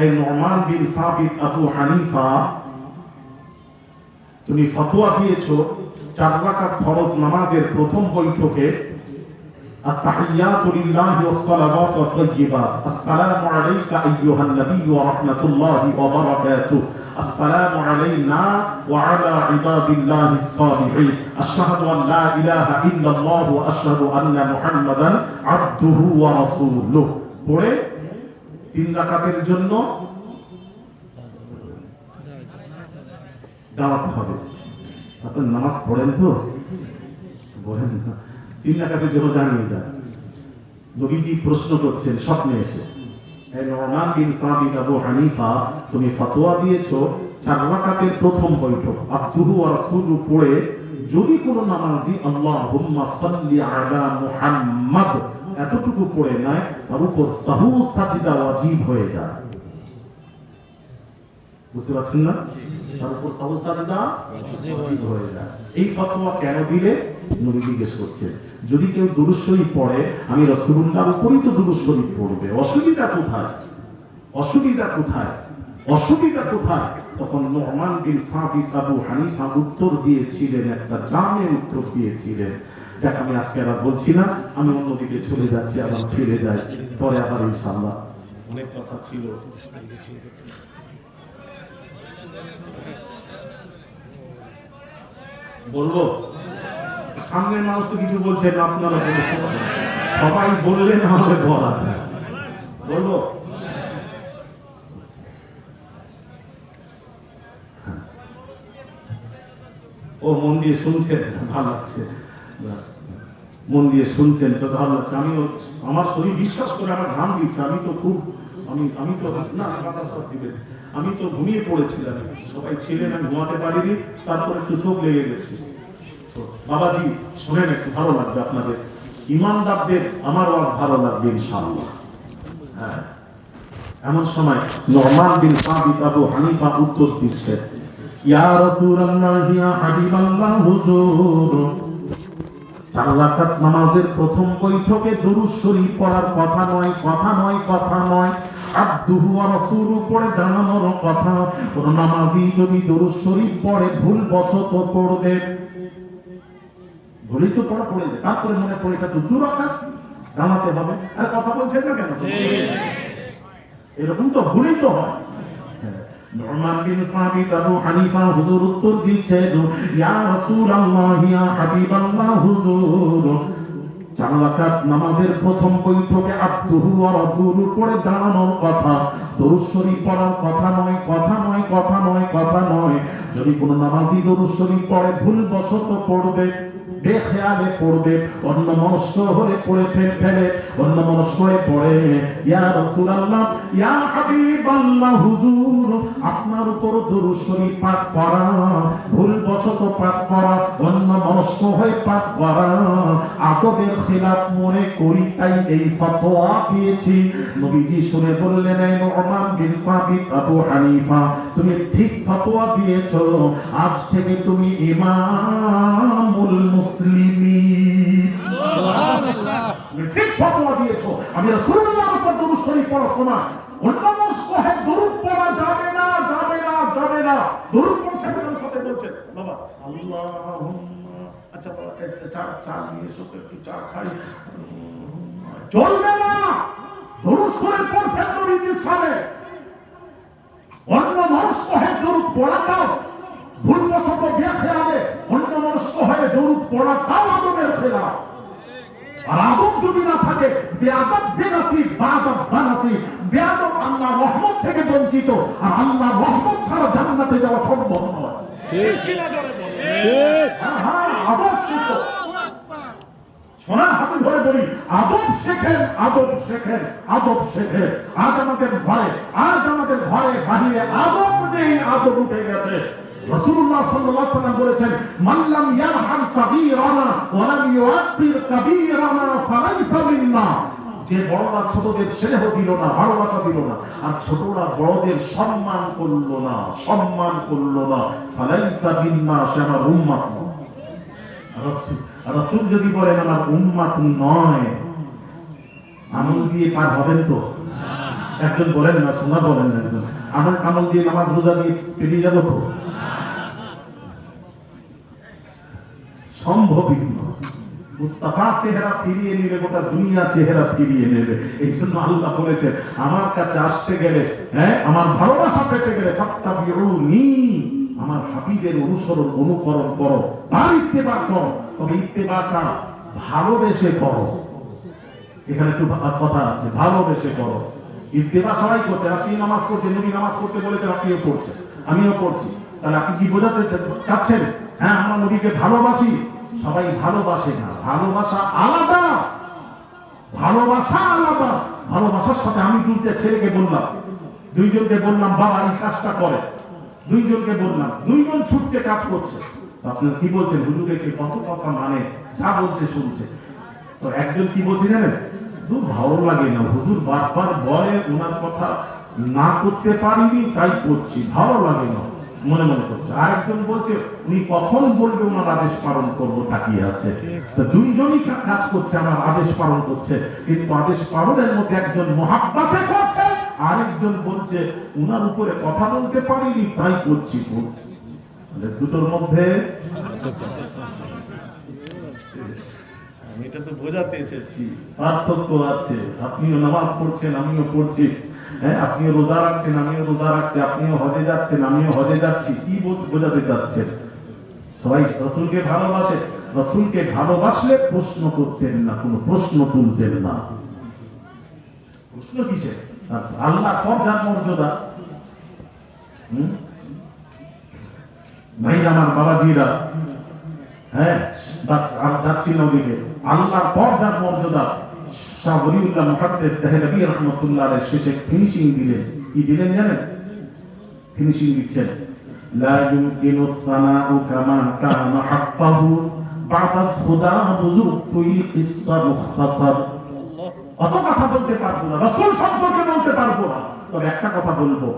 এই নুমান বিন সাবিত আবু হানিফা, তুমি ফতোয়া দিয়েছো 4 রাকাত ফরজ নামাজের প্রথম বৈঠকে আত-তাহিয়াতু লিল্লাহি ওয়াস-সালাওয়াতু ওয়াত-তাইয়্যিবাত, আসসালামু আলাইকা আইয়ুহান নাবিয়্যু ওয়া রাহমাতুল্লাহি ওয়া বারাকাতুহু, আসসালামু আলাইনা ওয়া আলা ইবাদিল্লাহিস সালিহিন, আশহাদু আন লা ইলাহা ইল্লাল্লাহু ওয়া আশহাদু আন্না মুহাম্মাদান আবদুহু ওয়া রাসূলুহু পড়ে 3 রাকাতের জন্য দাওয়াত হবে। আপনার নামাজ পড়েন তো? পড়েন না, 3 রাকাতের জন্য জানিয়ে দেন। নবীজি প্রশ্ন করছেন স্বপ্নে এসে, হে নুমান বিন সাবিত আবু হানিফা, তুমি ফতোয়া দিয়েছো 4 রাকাতের প্রথম বৈঠক আবদুহু ওয়া রাসূলুহু পড়ে যদি কোনো নামাজি আল্লাহুম্মা সাল্লি আলা মুহাম্মাদ এতটুকু পড়ে নাই, তার উপর সাহু সাজদা ওয়াজিব হয়ে যায়। বুঝতে পারছেন না? তার উপর সাহু সাজদা ওয়াজিব হয়ে যায়। এই ফতোয়া কেন দিলে? নবী জিজ্ঞেস করছেন, যদি কেউ দুরূদ শরীফ পড়ে, আমি রাসূলুল্লাহর উপরই তো দুরূদ শরীফ পড়বে, অসুবিধা কোথায়? অসুবিধা কোথায়? অসুবিধা কোথায়? তখন নুমান বিন সাবিত আবু হানিফা উত্তর দিয়েছিলেন, একটা জামে উত্তর দিয়েছিলেন, যাকে আমি আজকে আর বলছি না, আমি অন্যদিকে চলে যাচ্ছি, আবার ফিরে যাই, পরে আবার ইনশাআল্লাহ। অনেক কথা ছিল, বলবো। সামনের মানুষ তো কিছু বলছেন, আপনারা সবাই বললেন আমাদের বলা যায়, বলবো। ও মন দিয়ে শুনছেন, ভালো লাগছে, মন দিয়ে শুনছেন তো ভালো লাগছে। আমিও, আমার শরীর বিশ্বাস করে আমার ঘাম দিচ্ছে, আমি তো খুব, আমি তো না, আমি তো ঘুমিয়ে পড়েছিলাম, সবাই ছিলেন, আমি ঘুমাতে পারিনি, তারপর একটু চোখ লেগে গেছে। বাবাজি শোনেন, একটু ভালো লাগবে আপনাদের, ইমানদারদের আমার ওয়াজ ভালো লাগবে ইনশাআল্লাহ। হ্যাঁ, এমন সময় নুমান বিন সাবিত আবু হানিফা উত্তর দিচ্ছেন, ইয়া রাসূলুল্লাহ, ইয়া হাবিবাল্লাহ, হুজুর 4 রাকাত নামাজের প্রথম বৈঠকে দুরূদ শরীফ পড়ার কথা নয়, কথা নয়, কথা নয়, আবদুহু ওয়া রাসূলুহু পড়ে দাঁড়ানোর কথা। কোন নামাজি যদি দুরূদ শরীফ পড়ে ভুলবশত পড়বে, ভুলই তো পড়ে যায়, তারপরে মনে পড়ে এটা তো 2 রাকাত, দাঁড়াতে হবে। আর কথা বলছেন না কেন? এরকম তো ভুলই তো হয়। নুমান বিন সাবিত আবু হানিফা হুজুর উত্তর দিচ্ছেন, ইয়া রাসূলুল্লাহ, ইয়া হাবিবাল্লাহ, হুজুর 4 রাকাত নামাজের প্রথম বৈঠকে আবদুহু ওয়া রাসূলুহু পড়ে দাঁড়ানোর কথা, দুরূদ শরীফ পড়ার কথা নয়, কথা নয়, কথা নয়, কথা নয়। যদি কোনো নামাজি দুরূদ শরীফ পড়ে ভুলবশত পড়বে, বেখেয়ালে পড়বে, অন্য মনস্ক হয়ে পড়ে ফেলে, অন্য মনস্ক হয়ে পড়ে, ইয়া রাসূলুল্লাহ, ইয়া হাবিবাল্লাহ, হুজুর আপনার উপর দুরূদ শরীফ পাঠ করা, ভুলবশত পাঠ করা, অন্য মনস্ক হয়ে পাঠ করা আদবের খিলাফ মনে করি, তাই এই ফতোয়া দিয়েছি। নবীজি শুনে বললেন, এই নুমান বিন সাবিত আবু হানিফা, তুমি ঠিক ফতোয়া দিয়েছো, আজ থেকে তুমি ইমামুল মুসলিমিন। সুবহানাল্লাহ, তুমি ঠিক ফতোয়া দিয়েছো। আমি রাসূলুল্লাহর উপর দুরূদ শরীফ পড়ার সময় অন্য মানুষ কহে দুরূদ পড়া যাবে না, যাবে না, যাবে না, দুরূদ পড়ছেন কেন? সাথে বলছেন বাবা আল্লাহুম্মা, আচ্ছা চা নিয়ে এসো, একটু চা খাই, চলবে না। দুরূদ শরীফ পড়ছেন নবীজির সামনে, অন্য মানুষ কহে দুরূদ পড়াটাও ভুলবশত বেখেয়ালে অন্য মানুষ কহে দুরূদ পড়াটাও আদবের খেলাফ। আর আদব যদি না থাকে, বেআদব বেনসিব, বাদব বানসিব, বেয়াদব আল্লাহ রহমত থেকে বঞ্চিত, আর আল্লাহ রহমত ছাড়া জান্নাতে যাওয়া সম্ভব নয়। ঠিক কিনা জোরে বলেন? ঠিক। হ্যাঁ, আদব শিখো। সোনা হাতে ধরে বলি, আদব শেখেন, আদব শেখেন, আদব শেখেন। আজ আমাদের ঘরে বাহিরে আদব নেই, আদব উঠে গেছে। রাসূলুল্লাহ সাল্লাল্লাহু আলাইহি ওয়াসাল্লাম বলেছেন, মান লাম ইয়ারহাম সাগীরানা ওয়া লাম ইউআত্তির কাবীরানা ফালাইসা মিন্না। যে বড়রা ছোটদের স্নেহ দিল না, ভালোবাসা দিল না, আর ছোটরা বড়দের সম্মান করলো না, ফালাইসা মিন্না, সে আমার উম্মত নয়। রাসূল যদি বলেন আমার উম্মত নয়, আমল দিয়ে পার হবেন তো? একজন বলেন না, শোনা বলেন না, একজন আমল দিয়ে নামাজ রোজা দিয়ে পেরিয়ে যাবো তো? সম্ভবই নয়। মুস্তাফা চেহারা ফিরিয়ে নিলে গোটা দুনিয়া চেহারা ফিরিয়ে নেবে। এই জন্য আল্লাহ বলেছেন, আমার কাছে আসতে গেলে, আমার ভালোবাসা পেতে গেলে ফাত্তাবিউনি, আমার হাবিবের অনুকরণ করো, তার ইত্তেবা করো। তবে ইত্তেবাটা ভালোবেসে করো। এখানে একটু কথা আছে, ভালোবেসে করো। ইত্তেবা সবাই করছে, আপনি নামাজ পড়ছেন, নবী নামাজ পড়তে বলেছেন, আপনিও পড়ছেন, আমিও পড়ছি, তাহলে আপনি কি বোঝাতে চাচ্ছেন? হ্যাঁ, আমরা নবীকে ভালোবাসি। সবাই ভালোবাসে না, ভালোবাসা আলাদা, ভালোবাসার সাথে আমি দুইটা ছেলেকে বললাম, দুইজনকে বললাম বাবা এই কাজটা করে, দুইজনকে বললাম, দুইজন ছুটছে, কাজ করছে। আপনারা কি বলছেন? হুজুরকে কত কথা মানে, যা বলছে শুনছে। তো একজন কি বলছে জানেন? ভালো লাগে না, হুজুর বারবার বলে, ওনার কথা না করতে পারিনি তাই করছি, ভালো লাগে না, মনে মনে করছে। আরেকজন বলছে উনি কখন বলবে ওনার আদেশ পালন করবো তাকিয়ে আছে। তো দুইজনই কাজ করছে, আমার আদেশ পালন করছে, কিন্তু আদেশ পালনের মধ্যে একজন মহাব্বতে করছে, আরেকজন বলছে ওনার উপরে কথা বলতে পারিনি তাই করছি। দুটোর মধ্যে এটা তো বোঝাতে এসেছি, পার্থক্য আছে। আপনিও নামাজ পড়ছেন, আমিও পড়ছি, আপনিও রোজা রাখছেন, আমিও রোজা রাখছি, আপনিও হজে যাচ্ছেন, আমিও হজে যাচ্ছি। কি বোঝাতে যাচ্ছেন? সবাই রাসূলকে ভালোবাসে। রাসূলকে ভালোবাসলে প্রশ্ন করতেন না, কোনো প্রশ্ন তুলতেন না। প্রশ্ন কিসে? আল্লাহ পর যার মর্যাদা। ভাই আমার বাবাজিরা, যাচ্ছি না ওদিকে। আল্লাহর পর যার মর্যাদা, শাহ ওলিউল্লাহ মুহাদ্দিস দেহলভী রাহমাতুল্লাহ আলাইহি শেষে ফিনিশিং দিলেন। কি দিলেন জানেন? ফিনিশিং দিচ্ছেন, লা ইউমকিনু সানাউ কামা কানা হাক্কাহু বা'দা খুদা বুযুরতুই কিসসা মুখতাসার। অত কথা বলতে পারবো না, রাসূল সম্পর্কে বলতে পারবো না, তবে একটা কথা বলবো,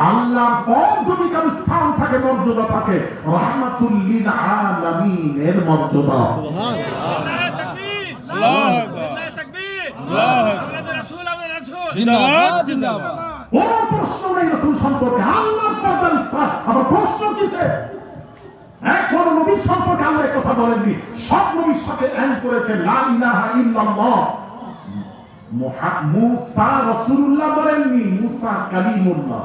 আল্লাহর পর যদি কারো স্থান থাকে, মর্যাদা থাকে, রাহমাতুল লিল আলামিন এর মর্যাদা। সুবহানাল্লাহ, তাকবীর, আল্লাহু আকবার, তাকবীর, আল্লাহু আকবার, রাসূল আমাদের রাসূল জিন্দাবাদ, জিন্দাবাদ। কোন প্রশ্ন নেই রাসূল সম্পর্কে, আল্লাহর পর স্থান। আবার প্রশ্ন কিসে? কোন নবী সম্পর্কে আল্লাহ কথা বলেননি, সব নবীর সাথে এন্ড করেছেন লা ইলাহা ইল্লাল্লাহ। মুসা রাসূলুল্লাহ বলেননি, মুসা কালিমুল্লাহ।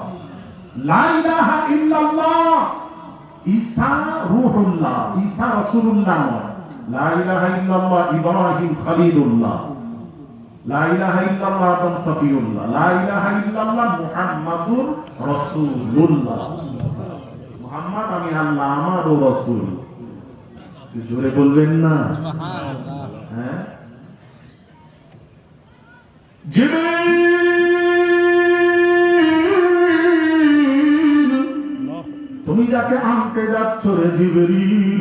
লা ইলাহা ইল্লাল্লাহ, ঈসা রূহুল্লাহ, ঈসা রাসূলুল্লাহ নয়। লা ইলাহা ইল্লাল্লাহ ইব্রাহিম খলিলুল্লাহ, লা ইলাহা ইল্লাল্লাহ আদম সফিউল্লাহ, লা ইলাহা ইল্লাল্লাহ মুহাম্মাদুর রাসূলুল্লাহ। মুহাম্মদ আমি আল্লাহ, আমারও রাসূল। জোরে বলবেন না সুবহানাল্লাহ? হ্যাঁ, তুমি যাকে আনতে যাচ্ছ রে জিবরিল,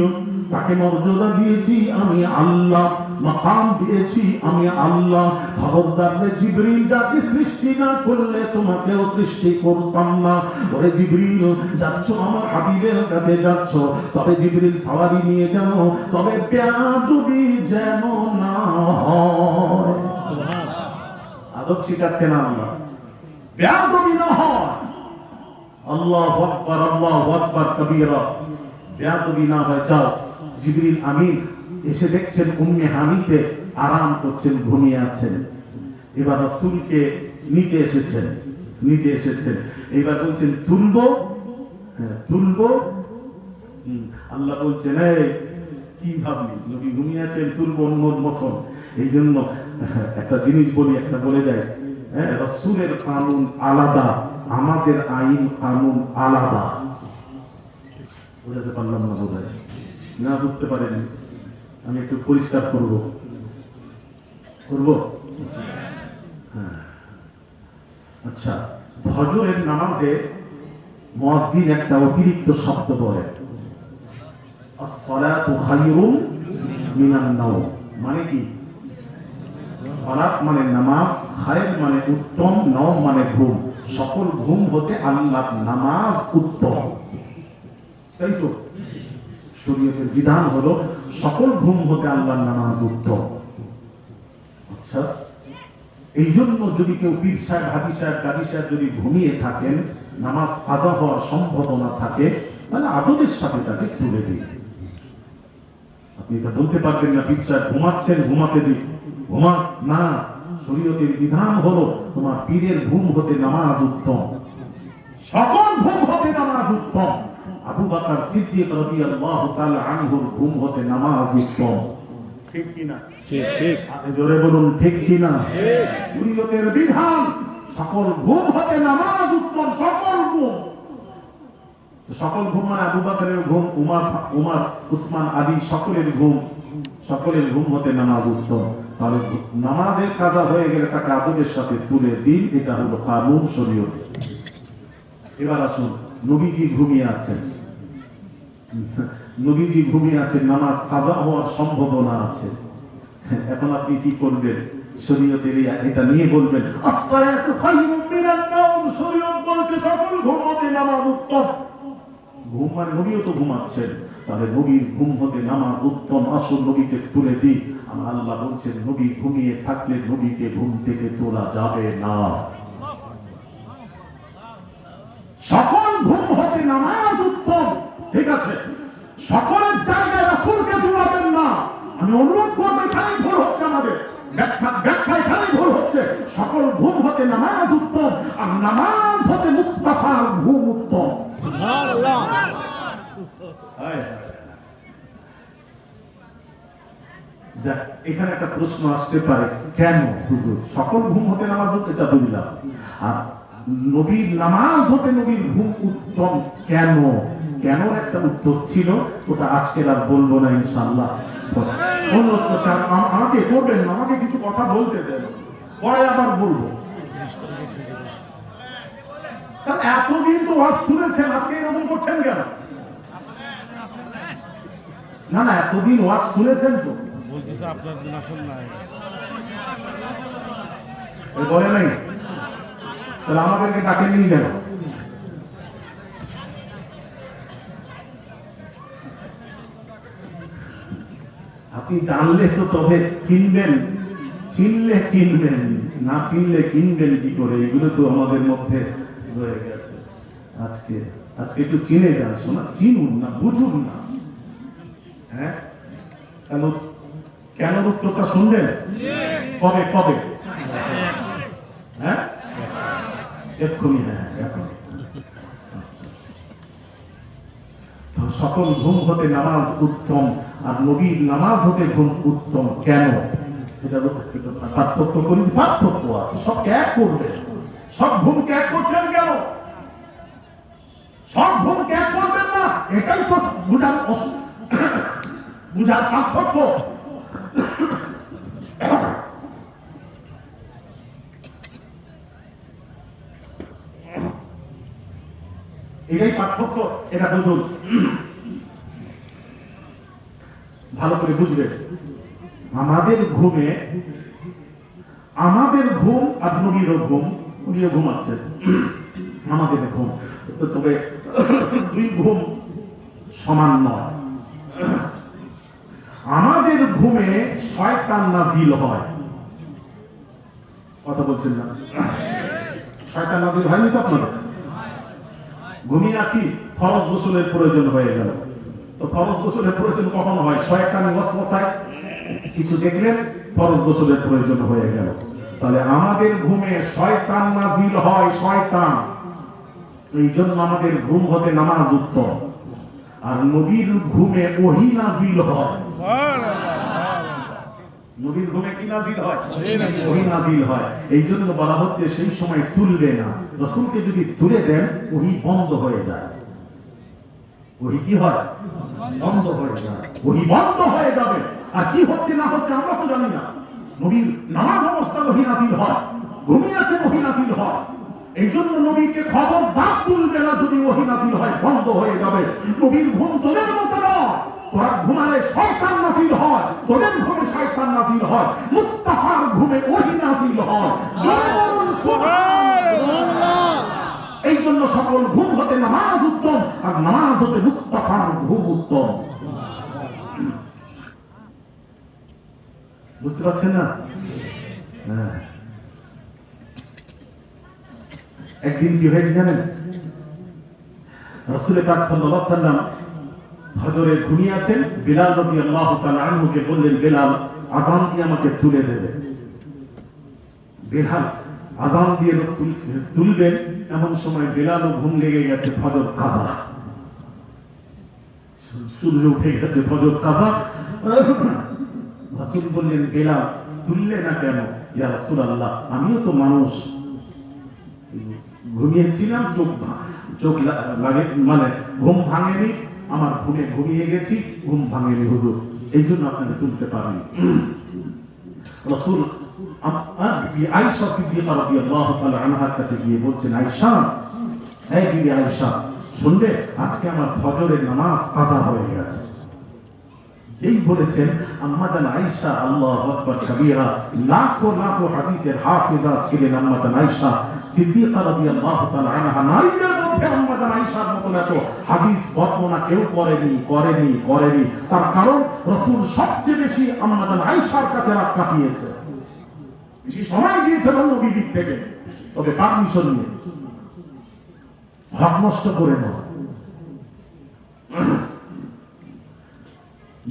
তাকে মর্যাদা দিয়েছি আমি আল্লাহ, মাকাম দিয়েছি আমি আল্লাহ। খবরদার রে জিবরিল, যাকে সৃষ্টি না করলে তোমাকেও সৃষ্টি করতাম না। ওরে জিবরিল, যাচ্ছ আমার হাবিবের কাছে যাচ্ছ, তবে জিবরিল সাওয়ারি নিয়ে যাও, তবে বেয়াদবি যেন না হয়। সুবহানাল্লাহ, আদব শিখাচ্ছেন আল্লাহ, বেয়াদবি না হয়। আল্লাহু আকবার, আল্লাহু আকবার কবীরা, বেয়াদবি না হয়। যাও। জিবরিল আমিন এসে দেখছেন উম্মে হানিতে আরাম করছেন, ঘুমিয়ে আছেন। এবার রাসূলকে নিতে এসেছেন। এবার বলছেন তুলবো, তুলবো। আল্লাহ বলছেন এই কি ভাবলি, নবী ঘুমিয়ে আছেন, তুলবো অন্য মতন। এই জন্য একটা জিনিস বলি, একটা বলে যায়, রাসূলের কানুন আলাদা, আমাদের আইন কানুন আলাদা। বুঝাতে পারলাম না বোধহয়? না বুঝতে পারেন? আমি একটু পরিষ্কার করব। হ্যাঁ, আচ্ছা, ফজরের নামাজে মুয়াজ্জিন একটা অতিরিক্ত শব্দ বলে, as-salatu khayrun মিনান নাওম। মানে কি? সালাত মানে নামাজ, খায়র মানে উত্তম, নাওম মানে ঘুম। সকল ঘুম হতে আল্লাহর নামাজ উত্তম, তাই তো? শরীয়তের বিধান হলো সকল ঘুম হতে আল্লাহর নামাজ উত্তম। আচ্ছা, এই জন্য যদি কেউ পীর সাহেব, হাজি সাহেব, কাজী সাহেব যদি ঘুমিয়ে থাকেন, নামাজ কাজা হওয়ার সম্ভাবনা থাকে, তাহলে আদবের সাথে তাকে তুলে দিন। আপনি এটা বলতে পারবেন না পীর সাহেব ঘুমাচ্ছেন, ঘুমাতে দিন। ঘুমা না, শরীয়তের বিধান হলো তোমার পীরের ঘুম হতে নামাজ উত্তম, সকল ঘুম হতে নামাজ উত্তম। আবু বকর সিদ্দিক রাদিয়াল্লাহু তাআলা আনহুর ঘুম হতে নামাজ উত্তম। ঠিক কি না? ঠিক ঠিক। আপনি জোরে বলুন ঠিক কি না? ঠিক। শরীয়তের বিধান সকল ঘুম হতে নামাজ উত্তম, সকল ঘুম। সকল ঘুম মানে আবু বকরের ঘুম, উমর, উসমান আদি সকলের ঘুম, সকলের ঘুম হতে নামাজ উত্তম। তাহলে নামাজের কাজা হয়ে গেলে তাকে আদবের সাথে তুলে দিন, এটা হলো কানুন শরীয়ত। এবার আসুন, নবীজি ঘুমিয়ে আছেন, নবীজি ঘুমিয়ে আছেন, নামাজ কাজা হওয়ার সম্ভাবনা আছে। এখন আপনি কি করবেন? শরীয়তের এটা নিয়ে বলবেন as-salatu khayrun minan nawm। শরীয়ত বলছে সকল ঘুম হতে নামাজ উত্তম। ঘুম মানে নবীও তো ঘুমাচ্ছেন, তাহলে নবীর ঘুম হতে নামাজ উত্তম। আসল নবীকে তুলে দিই। আমার আল্লাহ বলছেন নবী ঘুমিয়ে থাকলে নবীকে ঘুম থেকে তোলা যাবে না। সকল ঘুম হতে নামাজ উত্তম, ঠিক আছে? সকলের জায়গায় রাসূলকে জুড়াবেন না। আমি অনুরোধ করব, এখানেই ভুল হচ্ছে আমাদের, ব্যাখ্যা এখানেই ভুল হচ্ছে। সকল ঘুম হতে নামাজ উত্তম, আর নামাজ হতে মুস্তাফার ঘুম উত্তম। সুবহানাল্লাহ। যা, এখানে একটা প্রশ্ন আসতে পারে, কেন হুজুর সকল ঘুম হতে নামাজ উত্তম? এটা বুঝলাম, আর নবীর নামাজ হতে নবীর ঘুম উত্তম কেন? কেন একটা উত্তর ছিল, ওটা আজকে আর বলবো না ইনশাআল্লাহ। অনুরোধ করছি আমাকে করবেন না, আমাকে কিছু কথা বলতে দেন, পরে আবার বলবো। তাহলে এতদিন তো ওয়াজ শুনেছেন, আজকে এরকম করছেন কেন? না না, এতদিন ওয়াজ শুনেছেন তো, বলতেছে আপনার দিন আসল নাই, বলে নাই, তাহলে আমাদেরকে ডাকে নিয়ে গেল। আপনি জানলে তো তবে কিনবেন, চিনলে কিনবেন, না চিনলে কিনবেন কি করে? এগুলো তো আমাদের মধ্যে রয়ে গেছে। আজকে আজকে একটু চিনে যান, শোনা, চিনুন না, বুঝুন না। হ্যাঁ, কেন কেন উত্তরটা শুনবেন? কবে কবে? হ্যাঁ, এক্ষুনি। হ্যাঁ, এখন সকল ঘুম হতে নামাজ উত্তম, আর নবীর নামাজ হতে ঘুম উত্তম কেন? এটা পার্থক্য করি, পার্থক্য আছে, সব এক করবে। সব ঘুম ত্যাগ করছেন কেন? সব ঘুম ত্যাগ করবেন না, এটাই তো বুঝার পার্থক্য। এটাই পার্থক্য, এটা বুঝুন, ভালো করে বুঝবেন। আমাদের ঘুমে, আমাদের ঘুম আর নবীর ঘুম, উনিও ঘুমাচ্ছেন, আমাদের ঘুম, তবে দুই ঘুম সমান নয়। আমাদের ঘুমে শয়তান নাজিল হয়, কথা বলছেন না? শয়তান নাজিল হয়নি তো আপনাদের? ঘুমিয়ে আছি, ফরজ গোসলের প্রয়োজন হয়ে গেল, তো ফরজ গোসলের প্রয়োজন কখন হয়? শয়তান ওয়াসওয়াসায় কিছু দেখলেন, ফরজ গোসলের প্রয়োজন হয়ে গেল। তাহলে আমাদের ঘুমে শয়তান নাজিল হয়, শয়তান। এই জন্য আমাদের ঘুম হতে নামাজ উত্তম, আর নবীর ঘুমে ওহী নাজিল হয়। নবীর ঘুমে কি নাজিল হয়? ওহী নাজিল হয়। এই জন্য বলা হচ্ছে সেই সময় তুলবে না। রাসূলকে যদি তুলে দেন ওহী বন্ধ হয়ে যায়। ওহী কি হয়? বন্ধ হয়ে যায়। ওহী বন্ধ হয়ে যাবে। আর কি হচ্ছে না হচ্ছে আমরা তো জানি না। নবীর নামাজ অবস্থায় ওহী নাজিল হয়, ঘুমিয়ে আছে ওহী নাজিল হয়। এই জন্য নবীকে খবরদার তুলবে না, যদি ওহী নাজিল হয় বন্ধ হয়ে যাবে। নবীর ঘুম তোদের মতো নয়, তোরা ঘুমালে শয়তান নাজিল হয়, তোদের ঘুমে শয়তান নাজিল হয়। মুস্তাফার ঘুমে ওহী নাজিল হয়। সুবহানাল্লাহ। এই জন্য সকল ঘুম হতে নামাজ উত্তম, আর নামাজ হতে মুস্তাফার ঘুম উত্তম। বুঝতে পারছেন না? হ্যাঁ। একদিন কি হয়েছে জানেন? রাসূল পাক সাল্লাল্লাহু আলাইহি ওয়াসাল্লাম ফজরে ঘুমিয়ে আছেন। বিলাল রাদিয়াল্লাহু তাআলা আনহুকে বললেন, বেলাল আযান দিয়ে আমাকে তুলে দেবে। বেলাল আযান দিয়ে রাসূল তুলবেন, এমন সময় বেলালও ঘুম লেগে গেছে, ফজর কাজা, সূর্য উঠে গেছে, ফজর কাজা। রাসূল বললেন, বেলাল তুললে না কেন? ইয়া রাসূলুল্লাহ, আমিও তো মানুষ, ঘুমিয়েছিলাম, চোখ লাগে, মানে ঘুম ভাঙেনি, আমার ঘুমে ঘুমিয়ে গেছি, ঘুম ভাঙেনি হুজুর, এই জন্য আপনাকে তুলতে পারিনি। রাসূল আয়েশা সিদ্দিকা রাদিয়াল্লাহু তাআলা আনহার কাছে গিয়ে বলছেন, আয়েশা, এই বিবি আয়েশা, শুনবে আজকে আমার ফজরের নামাজ কাজা হয়ে গেছে। এই বলেছেন আম্মা জান আয়েশা, আল্লাহু আকবার কবীরা, লাখো লাখো হাদিসের হাফেজা ছিলেন আম্মা জান আয়েশা সিদ্দিকা রাদিয়াল্লাহু তাআলা আনহা। নারীদের মধ্যে আম্মা জান আয়েশার মতো এত হাদিস বর্ণনা কেউ করেনি। তার কারণ রাসূল সবচেয়ে বেশি আম্মা জান আয়েশার কাছে রাত কাটিয়েছে, বেশি সময় দিয়েছেন নবীর দিক থেকে। তবে পারমিশন নিয়ে, হক নষ্ট করে না।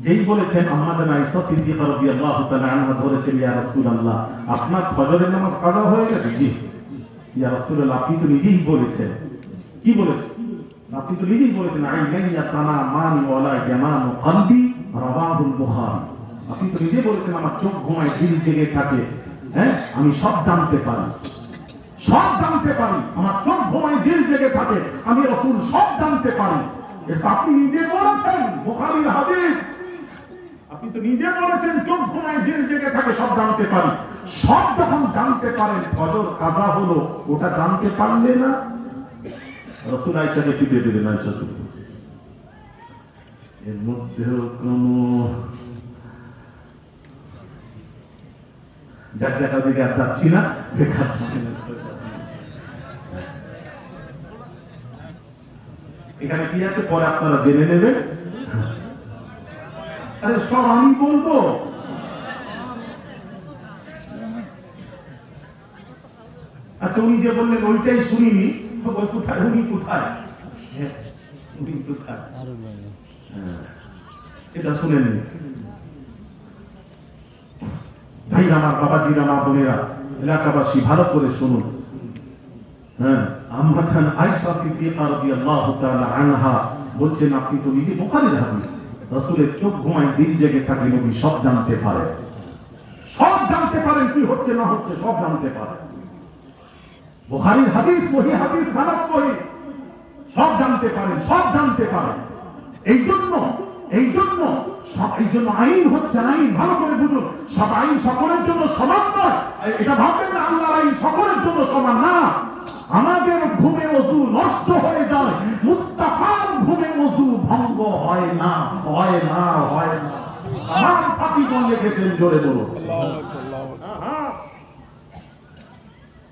যেই বলেছেন আম্মা জান আয়েশা সিদ্দিকা রাদিয়াল্লাহু তাআলা আনহা বলেছেন, ইয়া রাসূলুল্লাহ, আপনার ফজরের নামাজ কাজা হয়ে গেছে? জি। ইয়া রাসূলুল্লাহ, আপনি তো নিজেই বলেছেন। কি বলেছেন? আপনি তো নিজেই বলেছেন, আইনাইয়া তানামানি ওয়ালা ইয়ানামু কলবি, রাওয়াহুল বুখারী। আপনি তো নিজে বলেছেন আমার চোখ ঘুমায়, দিল জেগে থাকে। হ্যাঁ, আমি সব জানতে পারি, আমার চোখ ঘুমায়, দিল জেগে থাকে, আমি রাসূল সব জানতে পারি। এটা আপনি নিজে বলেছেন, বুখারীর হাদিস। আপনি তো নিজে বলেছেন চোখ ঘুমায়, দিল জেগে থাকে, সব জানতে পারি। সব যখন জানতে পারেন, ফজর কাজা হলো, ওটা জানতে পারলে না? রাসূল আয়েশাকে টিপে দিলেন, আয়েশা এর মধ্যেও কোন জায়গা দিকে আর যাচ্ছি না, বেকার। এখানে কি আছে পরে আপনারা জেনে নেবেন। আরে সব আমি বলবো। আচ্ছা, উনি যে বললেন ওইটাই শুনিনি, ওই কোথায়? উনি কোথায়? এটা শুনেননি? ভাই আমার, বাবাজিরা, মা বোনেরা, এলাকাবাসী, ভালো করে শুনুন। হ্যাঁ, আম্মা জান আয়েশা সিদ্দিকা রাদিয়াল্লাহু তাআলা আনহা বলছেন, আপনি তো নিজে বুখারীর হাদিস, রাসূলের চোখ ঘুমায়, দিল জেগে থাকে, নবী সব জানতে পারেন। কি হচ্ছে না হচ্ছে সব জানতে পারেন। বুখারীর হাদিস, সহিহ হাদিস, সানাদ সহিহ, সব জানতে পারেন। এই জন্য আইন হচ্ছে আইন, ভালো করে বুঝুন। সব আইন সকলের জন্য সমান নয়। এটা ভাববেন না আল্লাহর আইন সকলের জন্য সমান না। আমাদের ঘুমে ওযু নষ্ট হয়ে যায়, মুস্তাফার ঘুমে ওযু ভঙ্গ হয় না। আমার ফাতিমা লিখেছেন, জোরে বলুন।